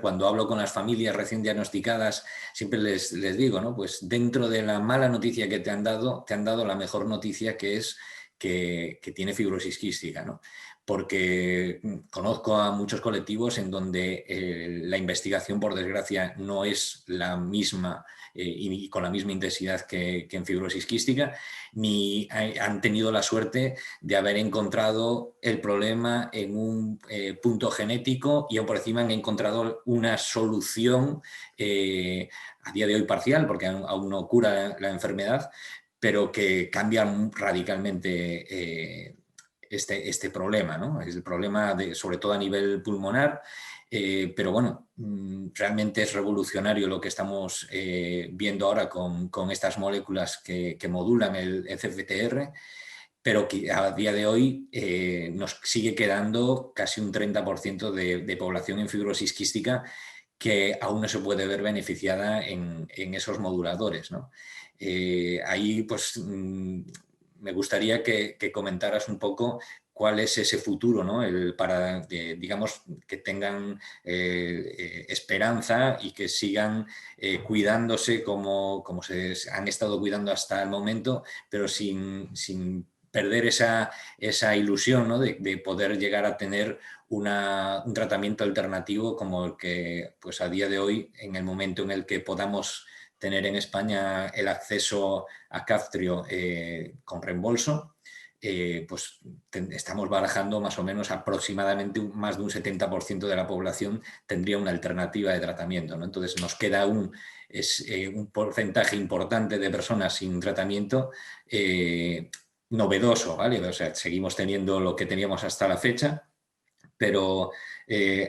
Cuando hablo con las familias recién diagnosticadas, siempre les digo, ¿no? Pues dentro de la mala noticia que te han dado la mejor noticia, que es que tiene fibrosis quística, ¿no? Porque conozco a muchos colectivos en donde la investigación, por desgracia, no es la misma y con la misma intensidad que en fibrosis quística, ni han tenido la suerte de haber encontrado el problema en un punto genético y aún por encima han encontrado una solución a día de hoy parcial, porque aún no cura la enfermedad, pero que cambia radicalmente este problema, ¿no? Es el problema sobre todo a nivel pulmonar, pero bueno, realmente es revolucionario lo que estamos viendo ahora con estas moléculas que modulan el CFTR, pero que a día de hoy nos sigue quedando casi un 30% de población en fibrosis quística que aún no se puede ver beneficiada en esos moduladores, ¿no? Ahí pues me gustaría que comentaras un poco cuál es ese futuro, ¿no? Para, digamos, que tengan esperanza y que sigan cuidándose como se han estado cuidando hasta el momento, pero sin perder esa ilusión, ¿no? de poder llegar a tener un tratamiento alternativo como el que pues, a día de hoy, en el momento en el que podamos tener en España el acceso a Kaftrio con reembolso, pues estamos barajando más o menos aproximadamente más de un 70% de la población tendría una alternativa de tratamiento, ¿no? Entonces nos queda un porcentaje importante de personas sin tratamiento novedoso, ¿vale? O sea, seguimos teniendo lo que teníamos hasta la fecha, pero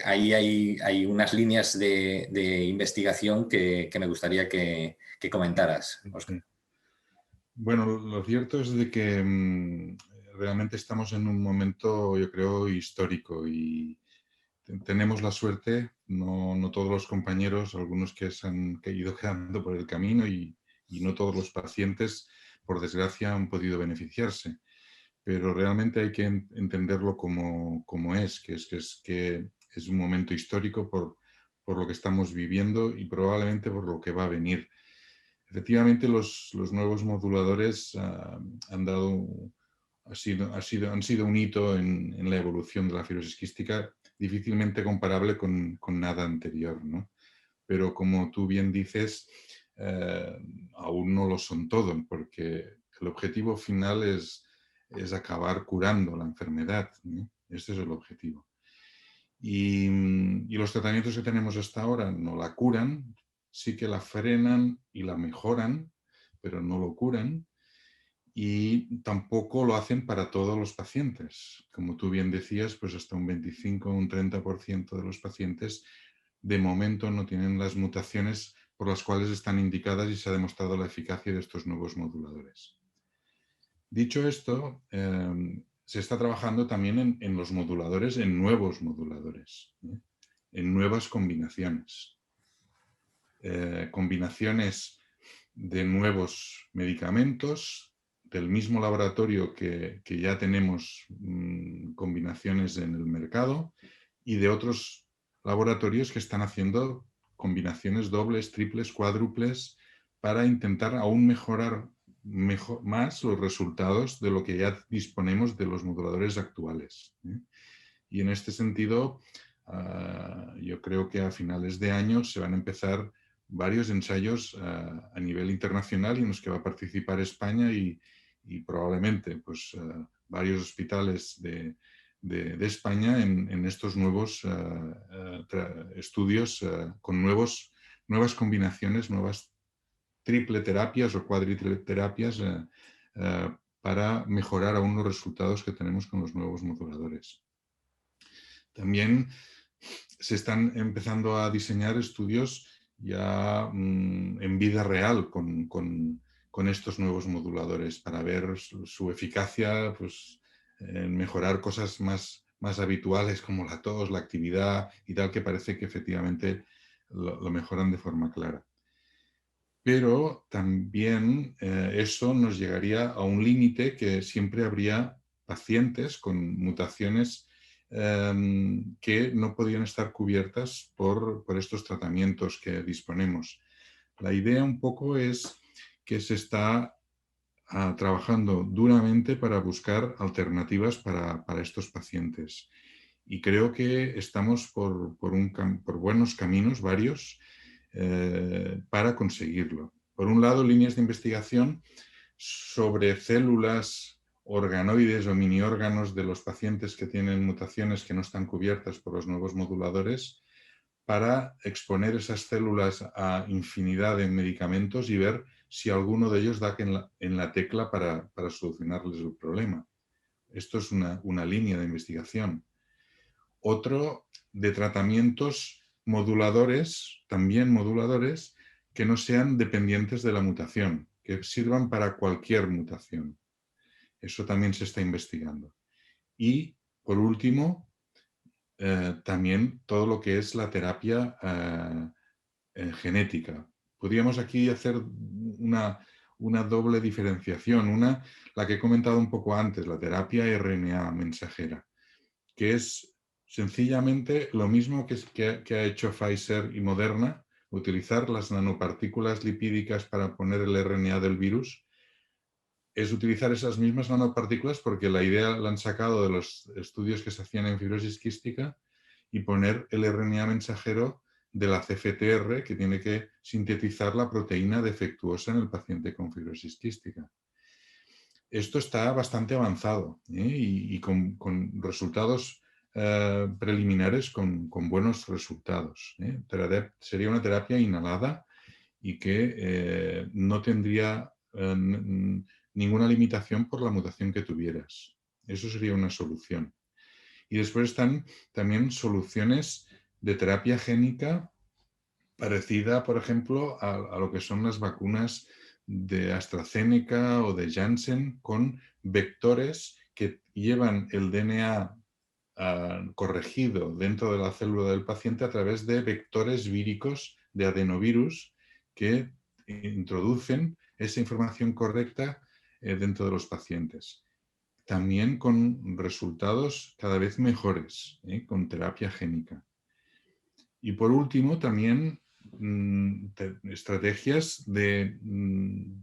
ahí hay unas líneas de investigación que me gustaría que comentaras, Óscar. Bueno, lo cierto es de que realmente estamos en un momento, yo creo, histórico y tenemos la suerte, no todos los compañeros, algunos que se han ido quedando por el camino y no todos los pacientes, por desgracia, han podido beneficiarse. Pero realmente hay que entenderlo como es, que es un momento histórico por lo que estamos viviendo y probablemente por lo que va a venir. Efectivamente, los nuevos moduladores han sido un hito en la evolución de la fibrosis quística difícilmente comparable con nada anterior, ¿no? Pero como tú bien dices, aún no lo son todo, porque el objetivo final es acabar curando la enfermedad, ¿no? Ese es el objetivo. Y los tratamientos que tenemos hasta ahora no la curan, sí que la frenan y la mejoran, pero no lo curan. Y tampoco lo hacen para todos los pacientes. Como tú bien decías, pues hasta un 25 o un 30% de los pacientes de momento no tienen las mutaciones por las cuales están indicadas y se ha demostrado la eficacia de estos nuevos moduladores. Dicho esto, se está trabajando también en los moduladores, en nuevos moduladores, ¿eh? En nuevas combinaciones. Combinaciones de nuevos medicamentos, del mismo laboratorio que ya tenemos combinaciones en el mercado y de otros laboratorios que están haciendo combinaciones dobles, triples, cuádruples para intentar aún mejorar más los resultados de lo que ya disponemos de los moduladores actuales, ¿eh? Y en este sentido, yo creo que a finales de año se van a empezar varios ensayos a nivel internacional en los que va a participar España y probablemente pues, varios hospitales de España en estos nuevos estudios con nuevas combinaciones, nuevas triple terapias o cuádruple terapias para mejorar aún los resultados que tenemos con los nuevos moduladores. También se están empezando a diseñar estudios ya en vida real con estos nuevos moduladores para ver su eficacia, pues, en mejorar cosas más habituales como la tos, la actividad y tal, que parece que efectivamente lo mejoran de forma clara. Pero también eso nos llegaría a un límite que siempre habría pacientes con mutaciones que no podían estar cubiertas por estos tratamientos que disponemos. La idea un poco es que se está trabajando duramente para buscar alternativas para estos pacientes. Y creo que estamos por buenos caminos, varios, para conseguirlo. Por un lado, líneas de investigación sobre células organoides o mini órganos de los pacientes que tienen mutaciones que no están cubiertas por los nuevos moduladores para exponer esas células a infinidad de medicamentos y ver si alguno de ellos da en la tecla para solucionarles el problema. Esto es una línea de investigación. Otro de tratamientos moduladores, también moduladores, que no sean dependientes de la mutación, que sirvan para cualquier mutación. Eso también se está investigando. Y, por último, también todo lo que es la terapia genética. Podríamos aquí hacer una doble diferenciación. Una, la que he comentado un poco antes, la terapia RNA mensajera, que es sencillamente lo mismo que ha hecho Pfizer y Moderna, utilizar las nanopartículas lipídicas para poner el RNA del virus. Es utilizar esas mismas nanopartículas porque la idea la han sacado de los estudios que se hacían en fibrosis quística y poner el RNA mensajero de la CFTR que tiene que sintetizar la proteína defectuosa en el paciente con fibrosis quística. Esto está bastante avanzado y con resultados preliminares con buenos resultados. Sería una terapia inhalada y que no tendría ninguna limitación por la mutación que tuvieras. Eso sería una solución. Y después están también soluciones de terapia génica parecida, por ejemplo, a lo que son las vacunas de AstraZeneca o de Janssen, con vectores que llevan el DNA corregido dentro de la célula del paciente a través de vectores víricos de adenovirus que introducen esa información correcta dentro de los pacientes. También con resultados cada vez mejores, con terapia génica. Y por último, también estrategias de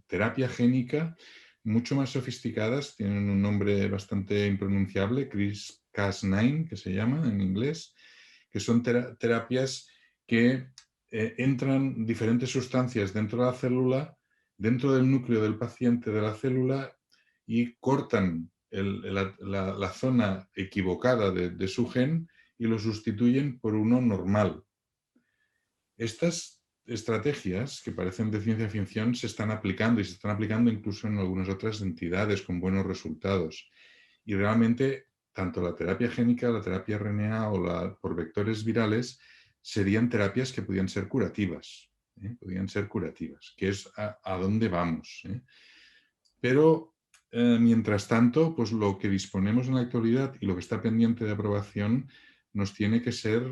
terapia génica mucho más sofisticadas, tienen un nombre bastante impronunciable, CRISPR-Cas9, que se llama en inglés, que son terapias que entran diferentes sustancias dentro de la célula, dentro del núcleo del paciente de la célula, y cortan la zona equivocada de su gen y lo sustituyen por uno normal. Estas estrategias, que parecen de ciencia ficción, se están aplicando y se están aplicando incluso en algunas otras entidades con buenos resultados. Y realmente, tanto la terapia génica, la terapia RNA o por vectores virales serían terapias que podían ser curativas. Podían ser curativas, que es a dónde vamos. Pero, mientras tanto, pues lo que disponemos en la actualidad y lo que está pendiente de aprobación nos tiene que ser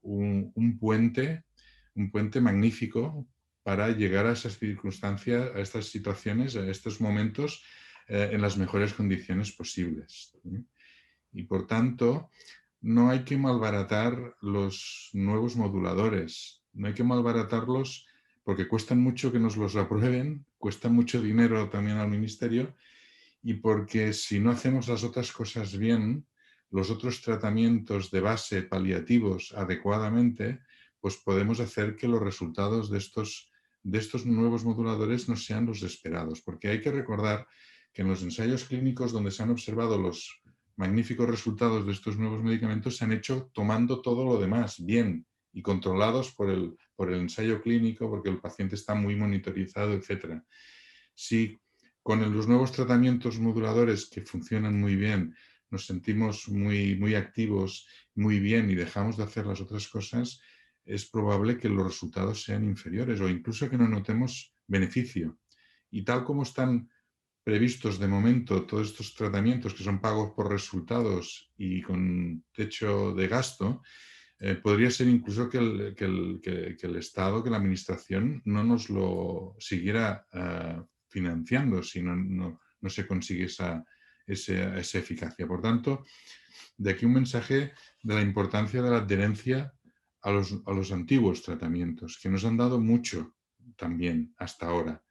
un puente magnífico para llegar a esas circunstancias, a estas situaciones, a estos momentos en las mejores condiciones posibles. Y por tanto, no hay que malbaratar los nuevos moduladores, no hay que malbaratarlos porque cuestan mucho que nos los aprueben, cuesta mucho dinero también al ministerio y porque si no hacemos las otras cosas bien, los otros tratamientos de base paliativos adecuadamente, pues podemos hacer que los resultados de estos nuevos moduladores no sean los esperados. Porque hay que recordar que en los ensayos clínicos donde se han observado los magníficos resultados de estos nuevos medicamentos se han hecho tomando todo lo demás bien y controlados por el ensayo clínico, porque el paciente está muy monitorizado, etc. Si con los nuevos tratamientos moduladores que funcionan muy bien nos sentimos muy activos, muy bien y dejamos de hacer las otras cosas, es probable que los resultados sean inferiores o incluso que no notemos beneficio. Y tal como están previstos de momento todos estos tratamientos que son pagos por resultados y con techo de gasto, podría ser incluso que el Estado, que la Administración no nos lo siguiera financiando si no se consigue esa eficacia. Por tanto, de aquí un mensaje de la importancia de la adherencia a los antiguos tratamientos, que nos han dado mucho también hasta ahora.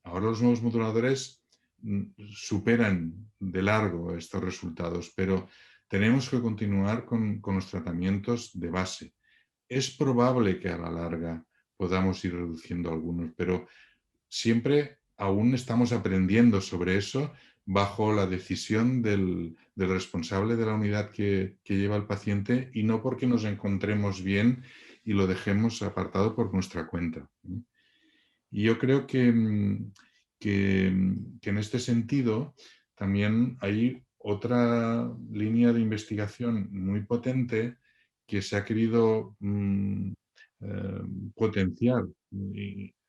Ahora los nuevos moduladores superan de largo estos resultados, pero tenemos que continuar con los tratamientos de base. Es probable que a la larga podamos ir reduciendo algunos, pero siempre aún estamos aprendiendo sobre eso bajo la decisión del responsable de la unidad que lleva el paciente y no porque nos encontremos bien y lo dejemos apartado por nuestra cuenta. Y yo creo que en este sentido también hay otra línea de investigación muy potente que se ha querido potenciar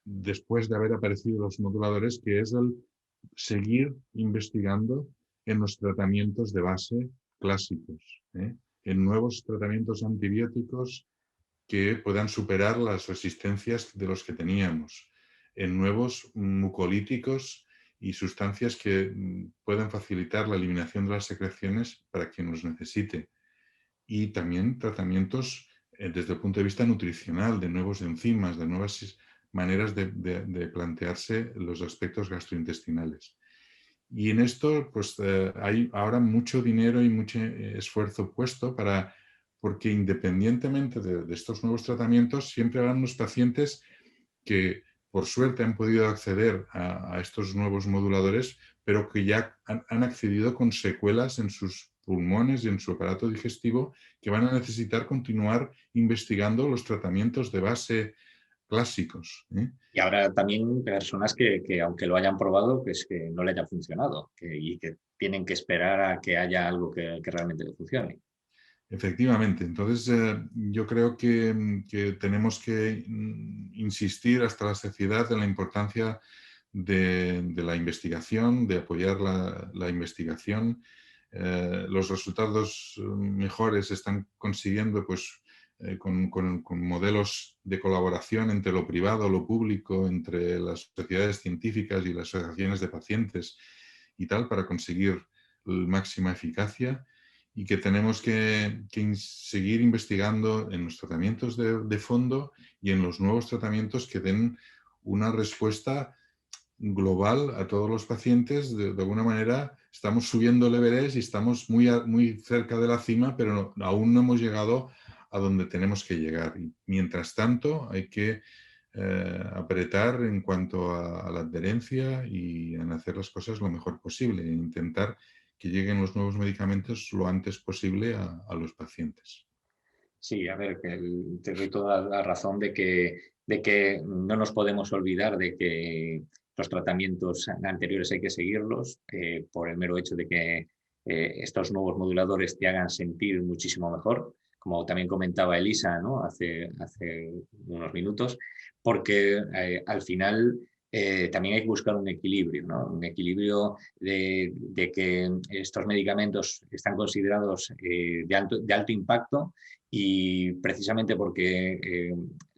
después de haber aparecido los moduladores, que es el seguir investigando en los tratamientos de base clásicos, en nuevos tratamientos antibióticos que puedan superar las resistencias de los que teníamos, en nuevos mucolíticos y sustancias que puedan facilitar la eliminación de las secreciones para quien los necesite. Y también tratamientos desde el punto de vista nutricional, de nuevos enzimas, de nuevas maneras de plantearse los aspectos gastrointestinales. Y en esto pues, hay ahora mucho dinero y mucho esfuerzo puesto porque independientemente de estos nuevos tratamientos, siempre habrá unos pacientes que por suerte han podido acceder a estos nuevos moduladores, pero que ya han accedido con secuelas en sus pulmones y en su aparato digestivo, que van a necesitar continuar investigando los tratamientos de base clásicos. Y habrá también personas que aunque lo hayan probado, pues que no le haya funcionado y que tienen que esperar a que haya algo que realmente le funcione. Efectivamente. Entonces, yo creo que tenemos que insistir hasta la saciedad en la importancia de la investigación, de apoyar la investigación. Los resultados mejores se están consiguiendo pues, con modelos de colaboración entre lo privado, lo público, entre las sociedades científicas y las asociaciones de pacientes y tal, para conseguir máxima eficacia. Y que tenemos que seguir investigando en los tratamientos de fondo y en los nuevos tratamientos que den una respuesta global a todos los pacientes. De alguna manera estamos subiendo el Everest y estamos muy cerca de la cima, pero aún no hemos llegado a donde tenemos que llegar. Y mientras tanto hay que apretar en cuanto a la adherencia y en hacer las cosas lo mejor posible, e intentar que lleguen los nuevos medicamentos lo antes posible a los pacientes. Sí, a ver, te doy toda la razón de que no nos podemos olvidar de que los tratamientos anteriores hay que seguirlos por el mero hecho de que estos nuevos moduladores te hagan sentir muchísimo mejor, como también comentaba Elisa, ¿no? hace unos minutos, porque al final también hay que buscar un equilibrio, ¿no? Un equilibrio de que estos medicamentos están considerados de alto impacto y precisamente porque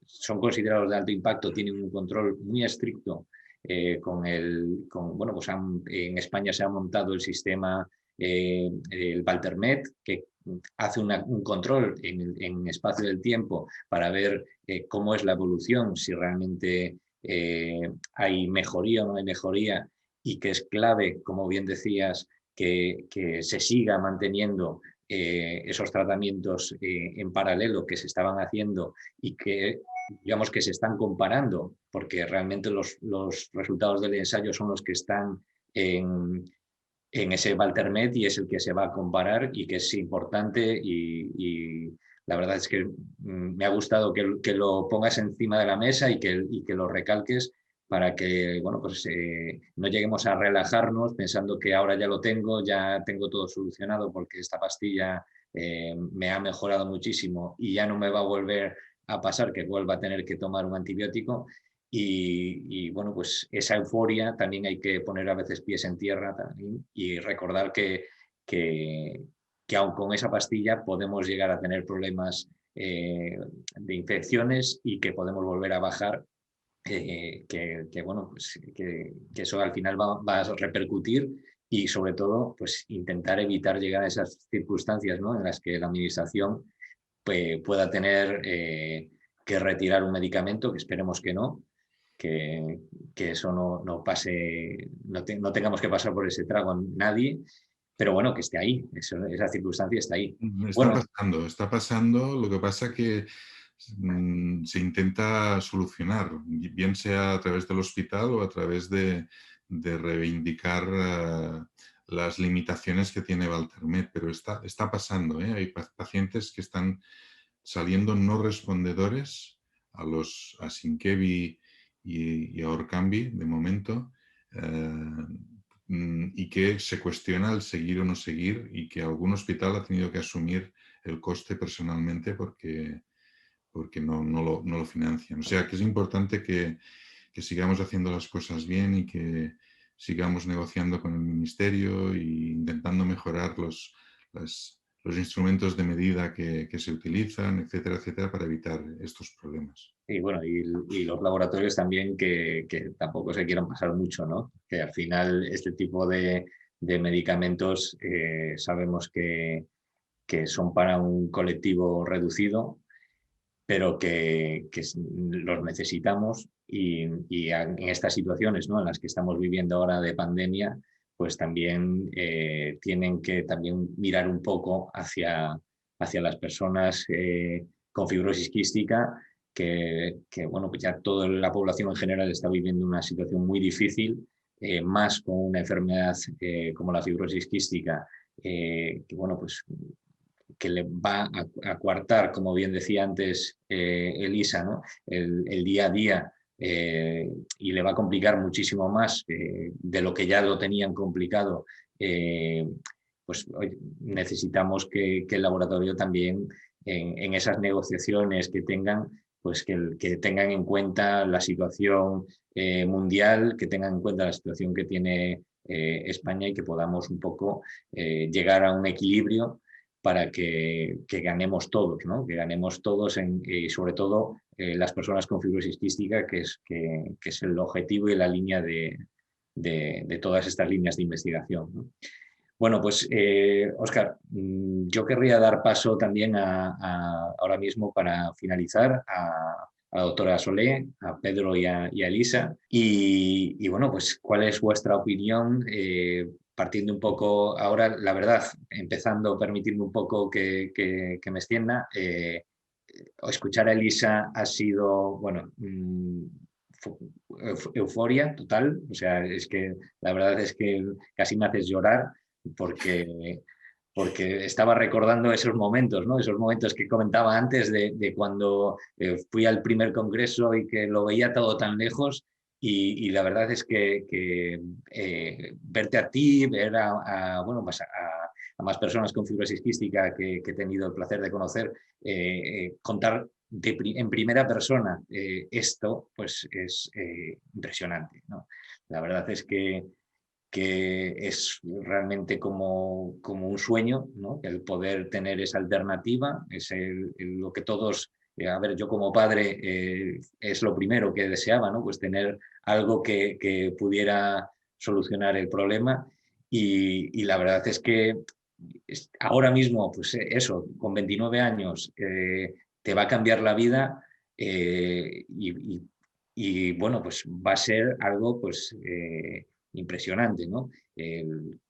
son considerados de alto impacto, tienen un control muy estricto bueno, pues en España se ha montado el sistema, el Valtermed, que hace un control en espacio del tiempo para ver cómo es la evolución, si realmente hay mejoría o no hay mejoría, y que es clave, como bien decías, que se siga manteniendo esos tratamientos en paralelo que se estaban haciendo y que digamos que se están comparando, porque realmente los resultados del ensayo son los que están en ese Valtermed y es el que se va a comparar y que es importante y la verdad es que me ha gustado que lo pongas encima de la mesa y que lo recalques para que bueno, pues, no lleguemos a relajarnos pensando que ahora ya tengo todo solucionado porque esta pastilla me ha mejorado muchísimo y ya no me va a volver a pasar que vuelva a tener que tomar un antibiótico. Y bueno, pues esa euforia también hay que poner a veces pies en tierra también y recordar que aun con esa pastilla podemos llegar a tener problemas de infecciones y que podemos volver a bajar, bueno, pues que eso al final va a repercutir y sobre todo pues intentar evitar llegar a esas circunstancias, ¿no? En las que la administración pueda tener que retirar un medicamento, que esperemos que no, que eso no pase, no tengamos que pasar por ese trago a nadie, pero bueno, que esté ahí, esa circunstancia está ahí. Está pasando, lo que pasa que se intenta solucionar, bien sea a través del hospital o a través de reivindicar las limitaciones que tiene Valtermed, pero está pasando, ¿eh? Hay pacientes que están saliendo no respondedores a Sinkevi y a Orkambi, de momento, y que se cuestiona el seguir o no seguir y que algún hospital ha tenido que asumir el coste personalmente porque no lo financian. O sea que es importante que sigamos haciendo las cosas bien y que sigamos negociando con el Ministerio e intentando mejorar los instrumentos de medida que se utilizan, etcétera, etcétera, para evitar estos problemas. Y bueno, y los laboratorios también que tampoco se quieran pasar mucho, ¿no? Que al final este tipo de medicamentos sabemos que son para un colectivo reducido, pero que los necesitamos y en estas situaciones, ¿no?, en las que estamos viviendo ahora de pandemia, pues también tienen que también mirar un poco hacia las personas con fibrosis quística, que bueno, pues ya toda la población en general está viviendo una situación muy difícil, más con una enfermedad como la fibrosis quística, que bueno, pues que le va a coartar, como bien decía antes Elisa, ¿no?, el día a día, y le va a complicar muchísimo más de lo que ya lo tenían complicado. Pues necesitamos que el laboratorio también en esas negociaciones que tengan, pues que tengan en cuenta la situación mundial, que tengan en cuenta la situación que tiene España, y que podamos un poco llegar a un equilibrio para que ganemos todos, ¿no? Que ganemos todos, y sobre todo las personas con fibrosis quística, que es el objetivo y la línea de todas estas líneas de investigación, ¿no? Bueno, pues Óscar, yo querría dar paso también ahora mismo, para finalizar, a la doctora Solé, a Pedro y a Elisa. Y bueno, pues ¿cuál es vuestra opinión? Partiendo un poco ahora, la verdad, empezando, permitirme un poco que me extienda. Escuchar a Elisa ha sido, bueno, euforia total. O sea, es que la verdad es que casi me haces llorar, porque estaba recordando esos momentos, ¿no? Esos momentos que comentaba antes de cuando fui al primer congreso y que lo veía todo tan lejos, y la verdad es que verte a ti, ver bueno, pues a más personas con fibrosis quística que he tenido el placer de conocer, contar en primera persona esto, pues es impresionante, ¿no? La verdad es que es realmente como un sueño, ¿no?, el poder tener esa alternativa. Es lo que todos, a ver, yo como padre es lo primero que deseaba, ¿no?, pues tener algo que pudiera solucionar el problema, y la verdad es que ahora mismo, pues eso, con 29 años, te va a cambiar la vida, y bueno, pues va a ser algo, pues impresionante, ¿no?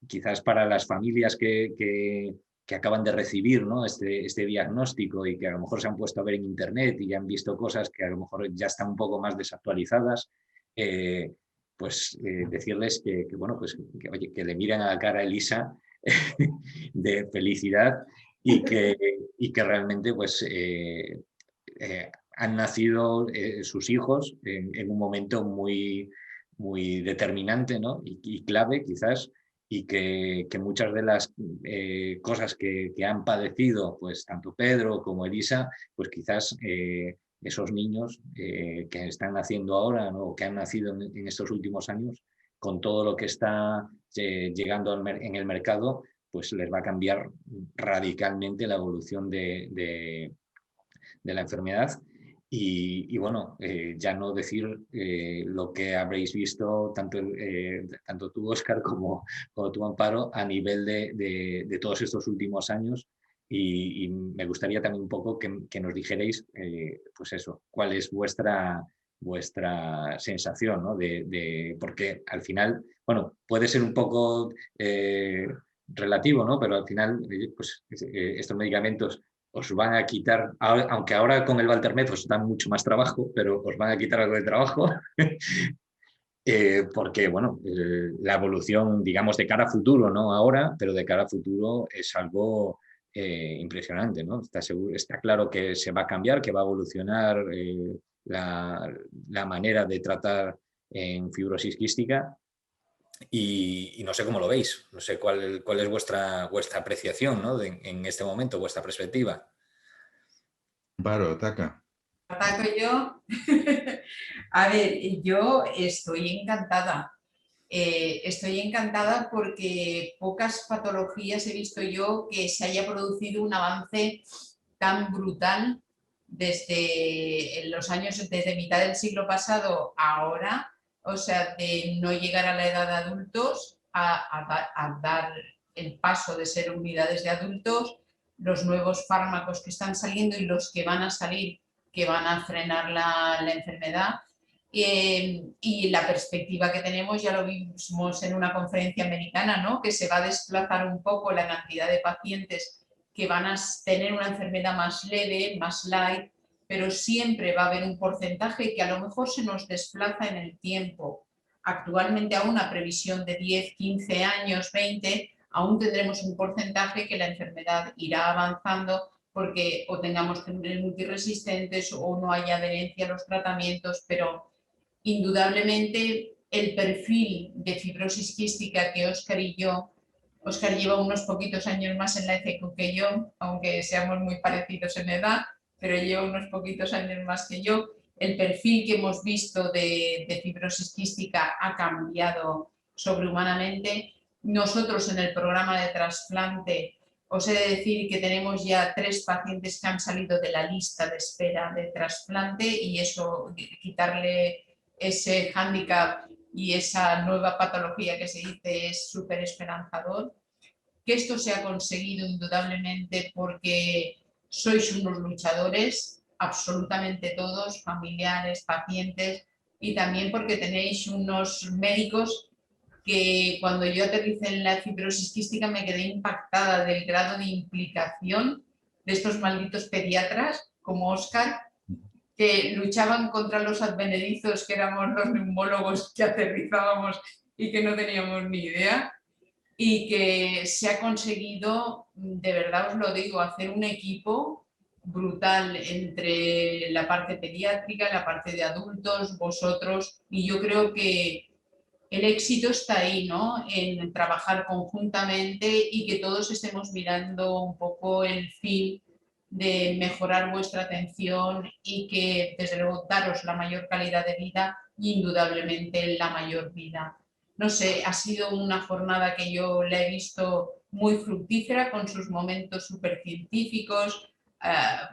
Quizás para las familias que acaban de recibir, ¿no?, este diagnóstico, y que a lo mejor se han puesto a ver en internet y ya han visto cosas que a lo mejor ya están un poco más desactualizadas, pues decirles bueno, pues oye, que le miren a la cara a Elisa de felicidad, y que realmente pues han nacido sus hijos en un momento muy determinante, ¿no?, y clave quizás, y que muchas de las cosas que han padecido, pues tanto Pedro como Elisa, pues quizás esos niños que están naciendo ahora, ¿no?, o que han nacido en estos últimos años, con todo lo que está llegando en el mercado, pues les va a cambiar radicalmente la evolución de la enfermedad. Y bueno, ya no decir lo que habréis visto tanto tú, Óscar, como tú, Amparo, a nivel de todos estos últimos años. Y me gustaría también un poco que nos dijerais, pues eso, cuál es vuestra sensación, ¿no?, porque al final, bueno, puede ser un poco relativo, ¿no?, pero al final, pues estos medicamentos os van a quitar, aunque ahora con el Valtermed os dan mucho más trabajo, pero os van a quitar algo de trabajo, porque, bueno, la evolución, digamos, de cara a futuro, no ahora, pero de cara a futuro es algo impresionante, ¿no? Está claro que se va a cambiar, que va a evolucionar la manera de tratar en fibrosis quística, y no sé cómo lo veis, no sé cuál es vuestra apreciación, ¿no?, en este momento, vuestra perspectiva. Amparo, ataca. ¿Ataco yo? A ver, yo estoy encantada. Estoy encantada porque pocas patologías he visto yo que se haya producido un avance tan brutal desde los años, desde mitad del siglo pasado a ahora, o sea, de no llegar a la edad de adultos a dar el paso de ser unidades de adultos, los nuevos fármacos que están saliendo y los que van a salir, que van a frenar la enfermedad. Y la perspectiva que tenemos, ya lo vimos en una conferencia americana, ¿no? Que se va a desplazar un poco la cantidad de pacientes que van a tener una enfermedad más leve, más light, pero siempre va a haber un porcentaje que a lo mejor se nos desplaza en el tiempo. Actualmente a una previsión de 10, 15 años, 20, aún tendremos un porcentaje que la enfermedad irá avanzando porque o tengamos que ser multiresistentes o no haya adherencia a los tratamientos, pero indudablemente el perfil de fibrosis quística que Óscar y yo, Óscar lleva unos poquitos años más en la ECQ que yo, aunque seamos muy parecidos en edad, pero lleva unos poquitos años más que yo. El perfil que hemos visto de fibrosis quística ha cambiado sobrehumanamente. Nosotros en el programa de trasplante os he de decir que tenemos ya 3 pacientes que han salido de la lista de espera de trasplante y eso, quitarle ese hándicap y esa nueva patología que se dice es súper esperanzador. Que esto se ha conseguido indudablemente porque sois unos luchadores, absolutamente todos, familiares, pacientes, y también porque tenéis unos médicos que cuando yo aterricé en la fibrosis quística me quedé impactada del grado de implicación de estos malditos pediatras como Óscar, que luchaban contra los advenedizos, que éramos los neumólogos que aterrizábamos y que no teníamos ni idea, y que se ha conseguido, de verdad os lo digo, hacer un equipo brutal entre la parte pediátrica, la parte de adultos, vosotros, y yo creo que el éxito está ahí, ¿no? En trabajar conjuntamente y que todos estemos mirando un poco el fin de mejorar vuestra atención y que, desde luego, daros la mayor calidad de vida y, indudablemente, la mayor vida. No sé, ha sido una jornada que yo la he visto muy fructífera con sus momentos súper científicos,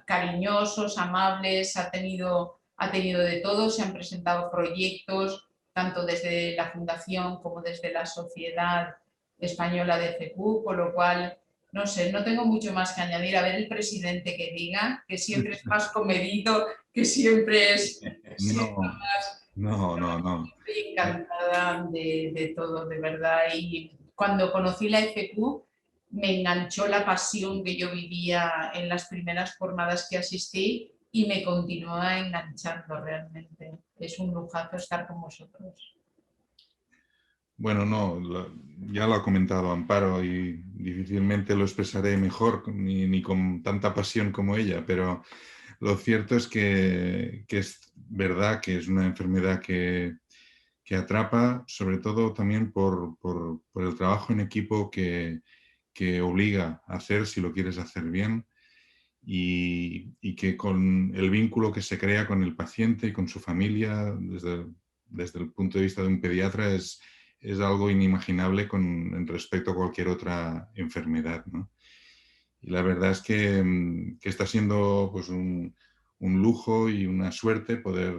cariñosos, amables, ha tenido de todo, se han presentado proyectos tanto desde la Fundación como desde la Sociedad Española de ECQ, con lo cual, no sé, no tengo mucho más que añadir. A ver el presidente que diga, que siempre es más comedido, que siempre es No, más... no. Estoy encantada de todo, de verdad. Y cuando conocí la ECQ, me enganchó la pasión que yo vivía en las primeras jornadas que asistí y me continúa enganchando realmente. Es un lujazo estar con vosotros. Bueno, no, ya lo ha comentado Amparo y difícilmente lo expresaré mejor ni con tanta pasión como ella, pero lo cierto es que es verdad que es una enfermedad que atrapa, sobre todo también por el trabajo en equipo que obliga a hacer si lo quieres hacer bien y que con el vínculo que se crea con el paciente y con su familia desde el punto de vista de un pediatra es algo inimaginable en respecto a cualquier otra enfermedad, ¿no? Y la verdad es que está siendo pues, un lujo y una suerte poder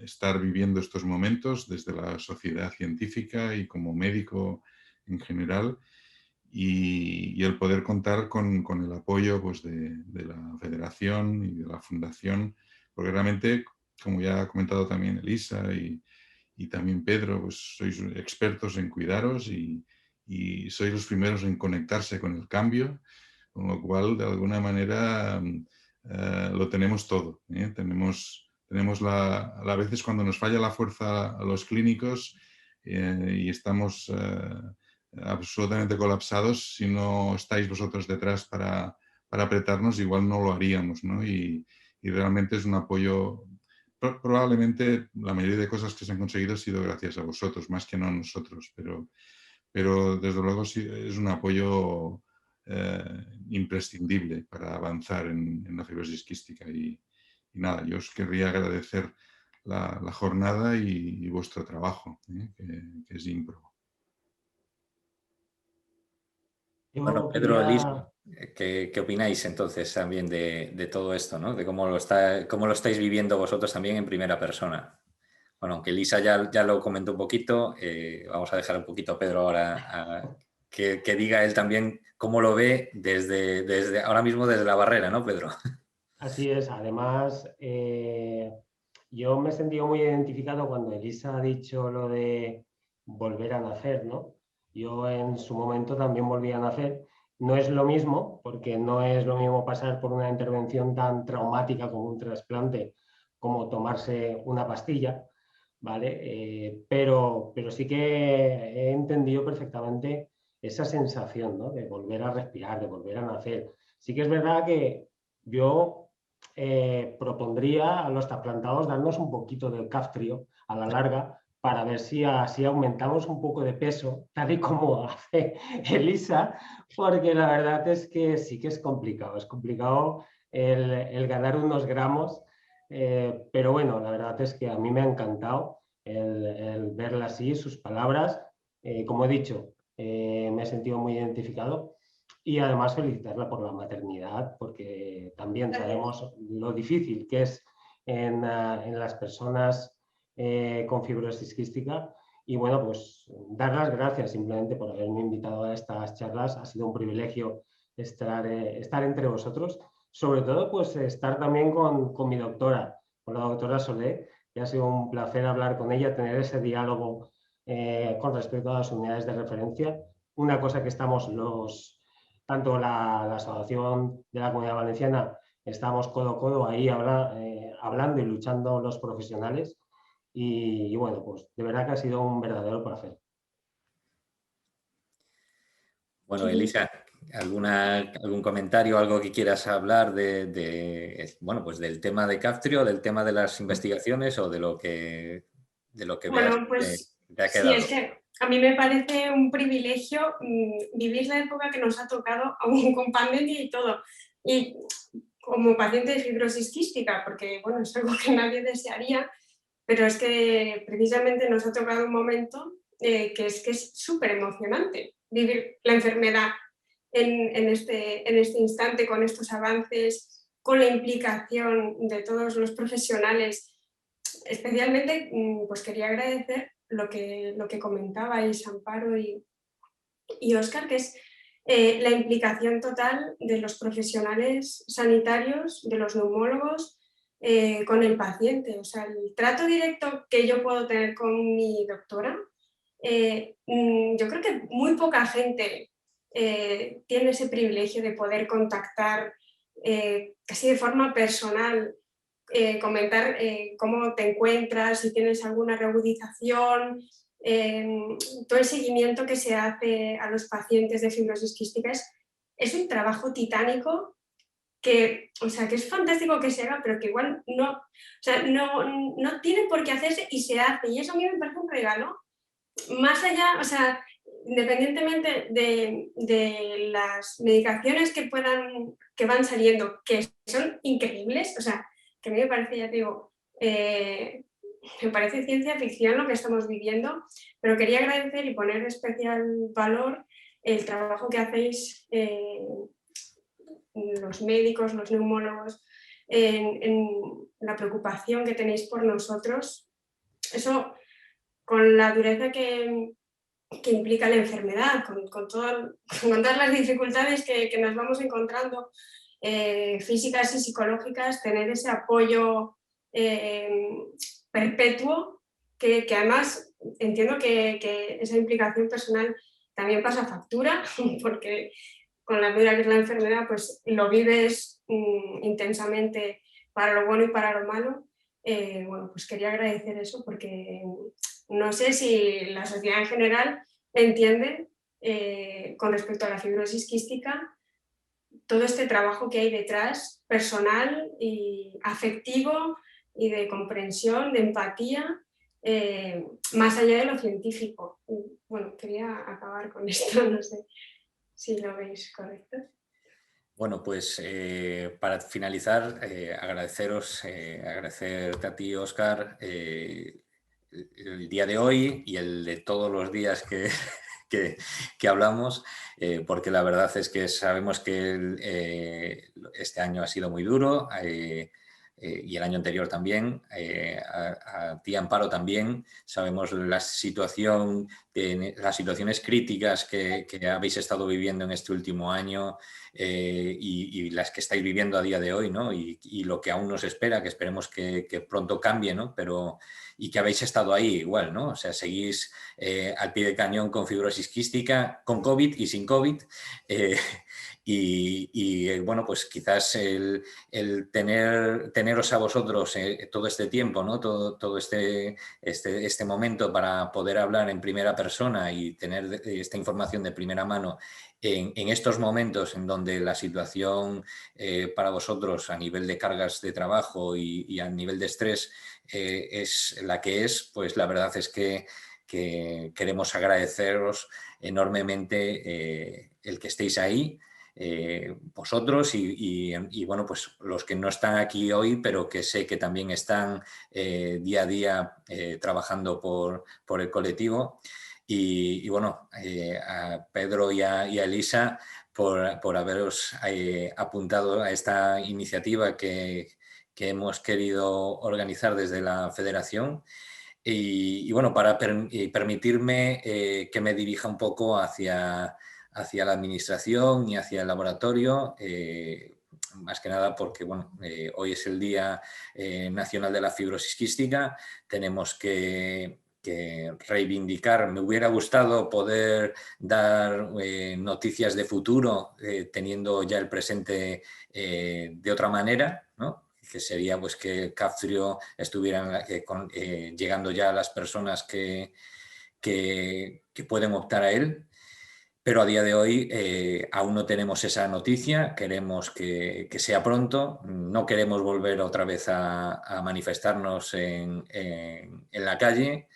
estar viviendo estos momentos desde la sociedad científica y como médico en general y el poder contar con el apoyo pues, de la federación y de la fundación, porque realmente, como ya ha comentado también Elisa y también Pedro, pues sois expertos en cuidaros y sois los primeros en conectarse con el cambio, con lo cual, de alguna manera, lo tenemos todo, ¿eh? Tenemos a veces cuando nos falla la fuerza a los clínicos y estamos absolutamente colapsados, si no estáis vosotros detrás para apretarnos, igual no lo haríamos, ¿no? Y realmente es un apoyo. Probablemente la mayoría de cosas que se han conseguido ha sido gracias a vosotros, más que no a nosotros, pero desde luego sí, es un apoyo imprescindible para avanzar en la fibrosis quística. Y nada, yo os querría agradecer la jornada y vuestro trabajo, que es Impro. Bueno, Yo Pedro, Liz, quería... ¿qué opináis entonces también de todo esto, ¿no? De cómo lo estáis viviendo vosotros también en primera persona? Bueno, aunque Lisa ya lo comentó un poquito, vamos a dejar un poquito a Pedro ahora que diga él también cómo lo ve desde ahora mismo desde la barrera, ¿no, Pedro? Así es, además, yo me he sentido muy identificado cuando Elisa ha dicho lo de volver a nacer, ¿no? Yo en su momento también volví a nacer. No es lo mismo, porque no es lo mismo pasar por una intervención tan traumática como un trasplante, como tomarse una pastilla, ¿vale? Pero sí que he entendido perfectamente esa sensación, ¿no? De volver a respirar, de volver a nacer. Sí que es verdad que yo propondría a los trasplantados darnos un poquito del caftrio a la larga para ver si así aumentamos un poco de peso, tal y como hace Elisa, porque la verdad es que sí que es complicado el ganar unos gramos, pero bueno, la verdad es que a mí me ha encantado el verla así, sus palabras, como he dicho, me he sentido muy identificado. Y además felicitarla por la maternidad, porque también sabemos lo difícil que es en las personas con fibrosis quística. Y bueno, pues dar las gracias simplemente por haberme invitado a estas charlas. Ha sido un privilegio estar entre vosotros. Sobre todo, pues estar también con mi doctora, con la doctora Solé, que ha sido un placer hablar con ella, tener ese diálogo con respecto a las unidades de referencia. Una cosa que estamos tanto la Asociación de la Comunidad Valenciana, estamos codo a codo ahí hablando y luchando los profesionales. Y bueno, pues de verdad que ha sido un verdadero placer. Bueno, Elisa, ¿algún comentario, algo que quieras hablar bueno, pues del tema de Caftrio, del tema de las investigaciones o de lo que veas Bueno, que pues te ha sí, es quedado? que a mí me parece un privilegio vivir la época que nos ha tocado, aún con pandemia y todo. Y como paciente de fibrosis quística, porque bueno, es algo que nadie desearía, pero es que precisamente nos ha tocado un momento que es súper emocionante vivir la enfermedad en este instante, con estos avances, con la implicación de todos los profesionales. Especialmente, pues quería agradecer lo que comentabais, Amparo y Óscar, que es la implicación total de los profesionales sanitarios, de los neumólogos, con el paciente. O sea, el trato directo que yo puedo tener con mi doctora, yo creo que muy poca gente tiene ese privilegio de poder contactar casi de forma personal, comentar cómo te encuentras, si tienes alguna reagudización, todo el seguimiento que se hace a los pacientes de fibrosis quística es un trabajo titánico que, o sea, que es fantástico que se haga, pero que igual no, o sea, no tiene por qué hacerse y se hace. Y eso a mí me parece un regalo. Más allá, o sea, independientemente de las medicaciones que van saliendo, que son increíbles, o sea, que a mí me parece, ya te digo, me parece ciencia ficción lo que estamos viviendo, pero quería agradecer y poner especial valor el trabajo que hacéis los médicos, los neumólogos, en la preocupación que tenéis por nosotros. Eso, con la dureza que implica la enfermedad, con todas las dificultades que nos vamos encontrando, físicas y psicológicas, tener ese apoyo perpetuo, que además entiendo que esa implicación personal también pasa factura, porque con la dura que es la enfermedad, pues lo vives intensamente para lo bueno y para lo malo. Bueno, pues quería agradecer eso porque no sé si la sociedad en general entiende con respecto a la fibrosis quística todo este trabajo que hay detrás, personal y afectivo y de comprensión, de empatía, más allá de lo científico. Y, bueno, quería acabar con esto, no sé si lo veis correcto. Bueno, pues para finalizar, agradecerte a ti, Óscar, el día de hoy y el de todos los días que hablamos, porque la verdad es que sabemos que este año ha sido muy duro y el año anterior también. A ti, Amparo, también. Sabemos las situaciones críticas que habéis estado viviendo en este último año. Y las que estáis viviendo a día de hoy, ¿no? Y lo que aún nos espera, que esperemos que pronto cambie, ¿no? Pero, y que habéis estado ahí igual, ¿no? O sea, seguís al pie del cañón con fibrosis quística, con COVID y sin COVID. Bueno, pues quizás el teneros a vosotros todo este tiempo, ¿no? Todo este momento para poder hablar en primera persona y tener esta información de primera mano en estos momentos en donde la situación para vosotros a nivel de cargas de trabajo y a nivel de estrés es la que es, pues la verdad es que queremos agradeceros enormemente el que estéis ahí, vosotros y bueno, pues los que no están aquí hoy, pero que sé que también están día a día trabajando por el colectivo. Y bueno, a Pedro y a Elisa por haberos apuntado a esta iniciativa que hemos querido organizar desde la Federación. Y bueno, para permitirme que me dirija un poco hacia la administración y hacia el laboratorio, más que nada porque bueno, hoy es el Día Nacional de la Fibrosis Quística. Tenemos que reivindicar. Me hubiera gustado poder dar noticias de futuro teniendo ya el presente de otra manera, ¿no? Que sería pues que Captrio estuvieran llegando ya a las personas que pueden optar a él. Pero a día de hoy aún no tenemos esa noticia, queremos que sea pronto, no queremos volver otra vez a manifestarnos en la calle,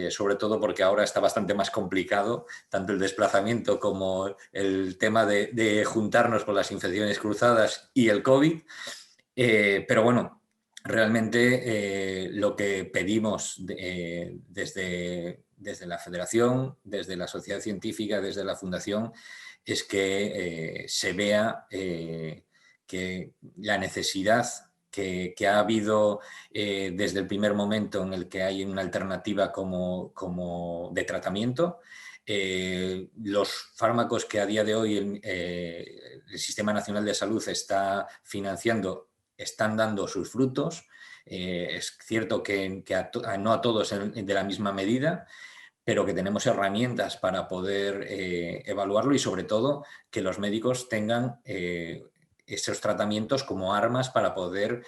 sobre todo porque ahora está bastante más complicado, tanto el desplazamiento como el tema de juntarnos con las infecciones cruzadas y el COVID. Pero bueno, realmente lo que pedimos desde la Federación, desde la Sociedad Científica, desde la Fundación, es que se vea que la necesidad que ha habido desde el primer momento en el que hay una alternativa como de tratamiento. Los fármacos que a día de hoy el Sistema Nacional de Salud está financiando están dando sus frutos. Es cierto que no a todos de la misma medida, pero que tenemos herramientas para poder evaluarlo y sobre todo que los médicos tengan esos tratamientos como armas para poder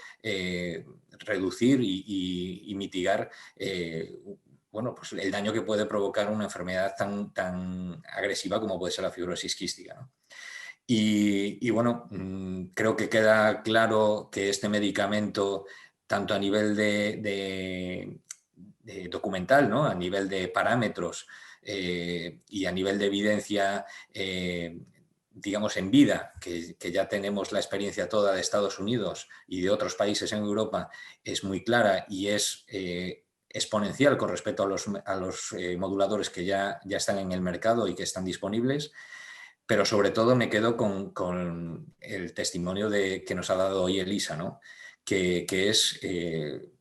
reducir y mitigar bueno, pues el daño que puede provocar una enfermedad tan agresiva como puede ser la fibrosis quística, ¿no? Y bueno, creo que queda claro que este medicamento, tanto a nivel de documental, ¿no? A nivel de parámetros y a nivel de evidencia, digamos, en vida, que ya tenemos la experiencia toda de Estados Unidos y de otros países en Europa, es muy clara y es exponencial con respecto a los moduladores que ya están en el mercado y que están disponibles. Pero sobre todo me quedo con el testimonio que nos ha dado hoy Elisa, ¿no? Que es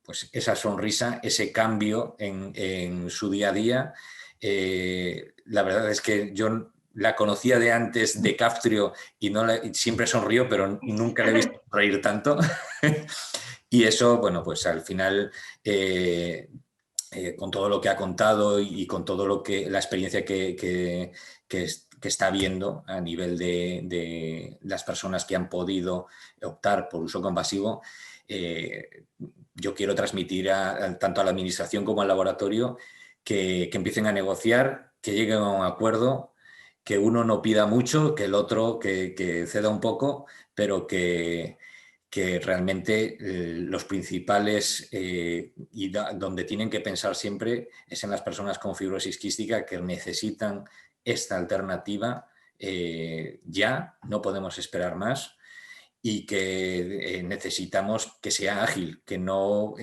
pues esa sonrisa, ese cambio en su día a día. La verdad es que yo la conocía de antes de Captrio y siempre sonrió, pero nunca le he visto reír tanto. Y eso, bueno, pues al final, con todo lo que ha contado y con todo la experiencia que está viendo a nivel de las personas que han podido optar por uso compasivo, yo quiero transmitir tanto a la administración como al laboratorio que empiecen a negociar, que lleguen a un acuerdo, que uno no pida mucho, que el otro que ceda un poco, pero que realmente los principales y donde tienen que pensar siempre es en las personas con fibrosis quística que necesitan esta alternativa ya, no podemos esperar más y que necesitamos que sea ágil, que no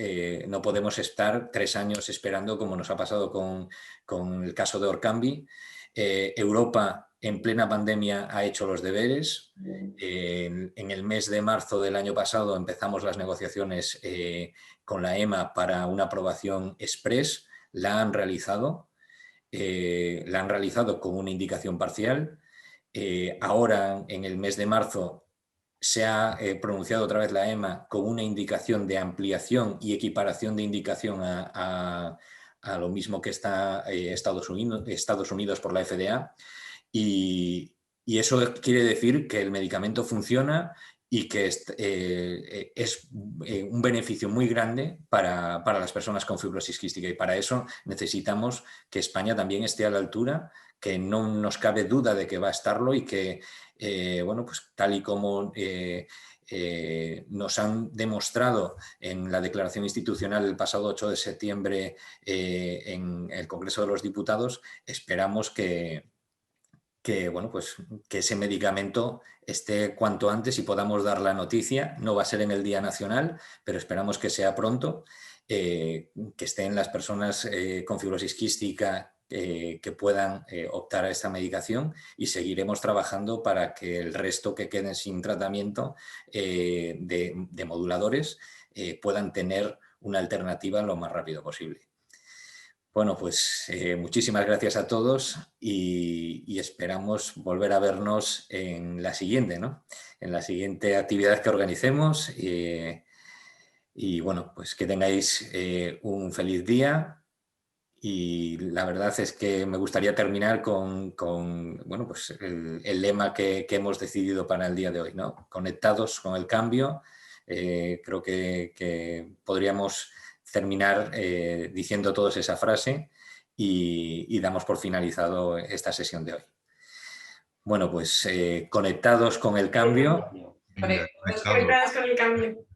podemos estar 3 años esperando como nos ha pasado con el caso de Orkambi. Europa en plena pandemia ha hecho los deberes. En el mes de marzo del año pasado empezamos las negociaciones con la EMA para una aprobación express. La han realizado con una indicación parcial. Ahora, en el mes de marzo, se ha pronunciado otra vez la EMA con una indicación de ampliación y equiparación de indicación a lo mismo que está Estados Unidos por la FDA. Y eso quiere decir que el medicamento funciona y que es un beneficio muy grande para las personas con fibrosis quística, y para eso necesitamos que España también esté a la altura, que no nos cabe duda de que va a estarlo y que, bueno, pues tal y como nos han demostrado en la declaración institucional el pasado 8 de septiembre en el Congreso de los Diputados, esperamos que bueno, pues que ese medicamento esté cuanto antes y podamos dar la noticia. No va a ser en el Día Nacional, pero esperamos que sea pronto, que estén las personas con fibrosis quística que puedan optar a esta medicación, y seguiremos trabajando para que el resto que queden sin tratamiento de moduladores puedan tener una alternativa lo más rápido posible. Bueno, pues muchísimas gracias a todos y esperamos volver a vernos en la siguiente, ¿no? En la siguiente actividad que organicemos. Y bueno, pues que tengáis un feliz día, y la verdad es que me gustaría terminar con bueno, pues el lema que hemos decidido para el día de hoy, ¿no? Conectados con el cambio. Creo que podríamos terminar diciendo todos esa frase, y damos por finalizado esta sesión de hoy. Bueno, pues conectados con el cambio. Conectados con el cambio.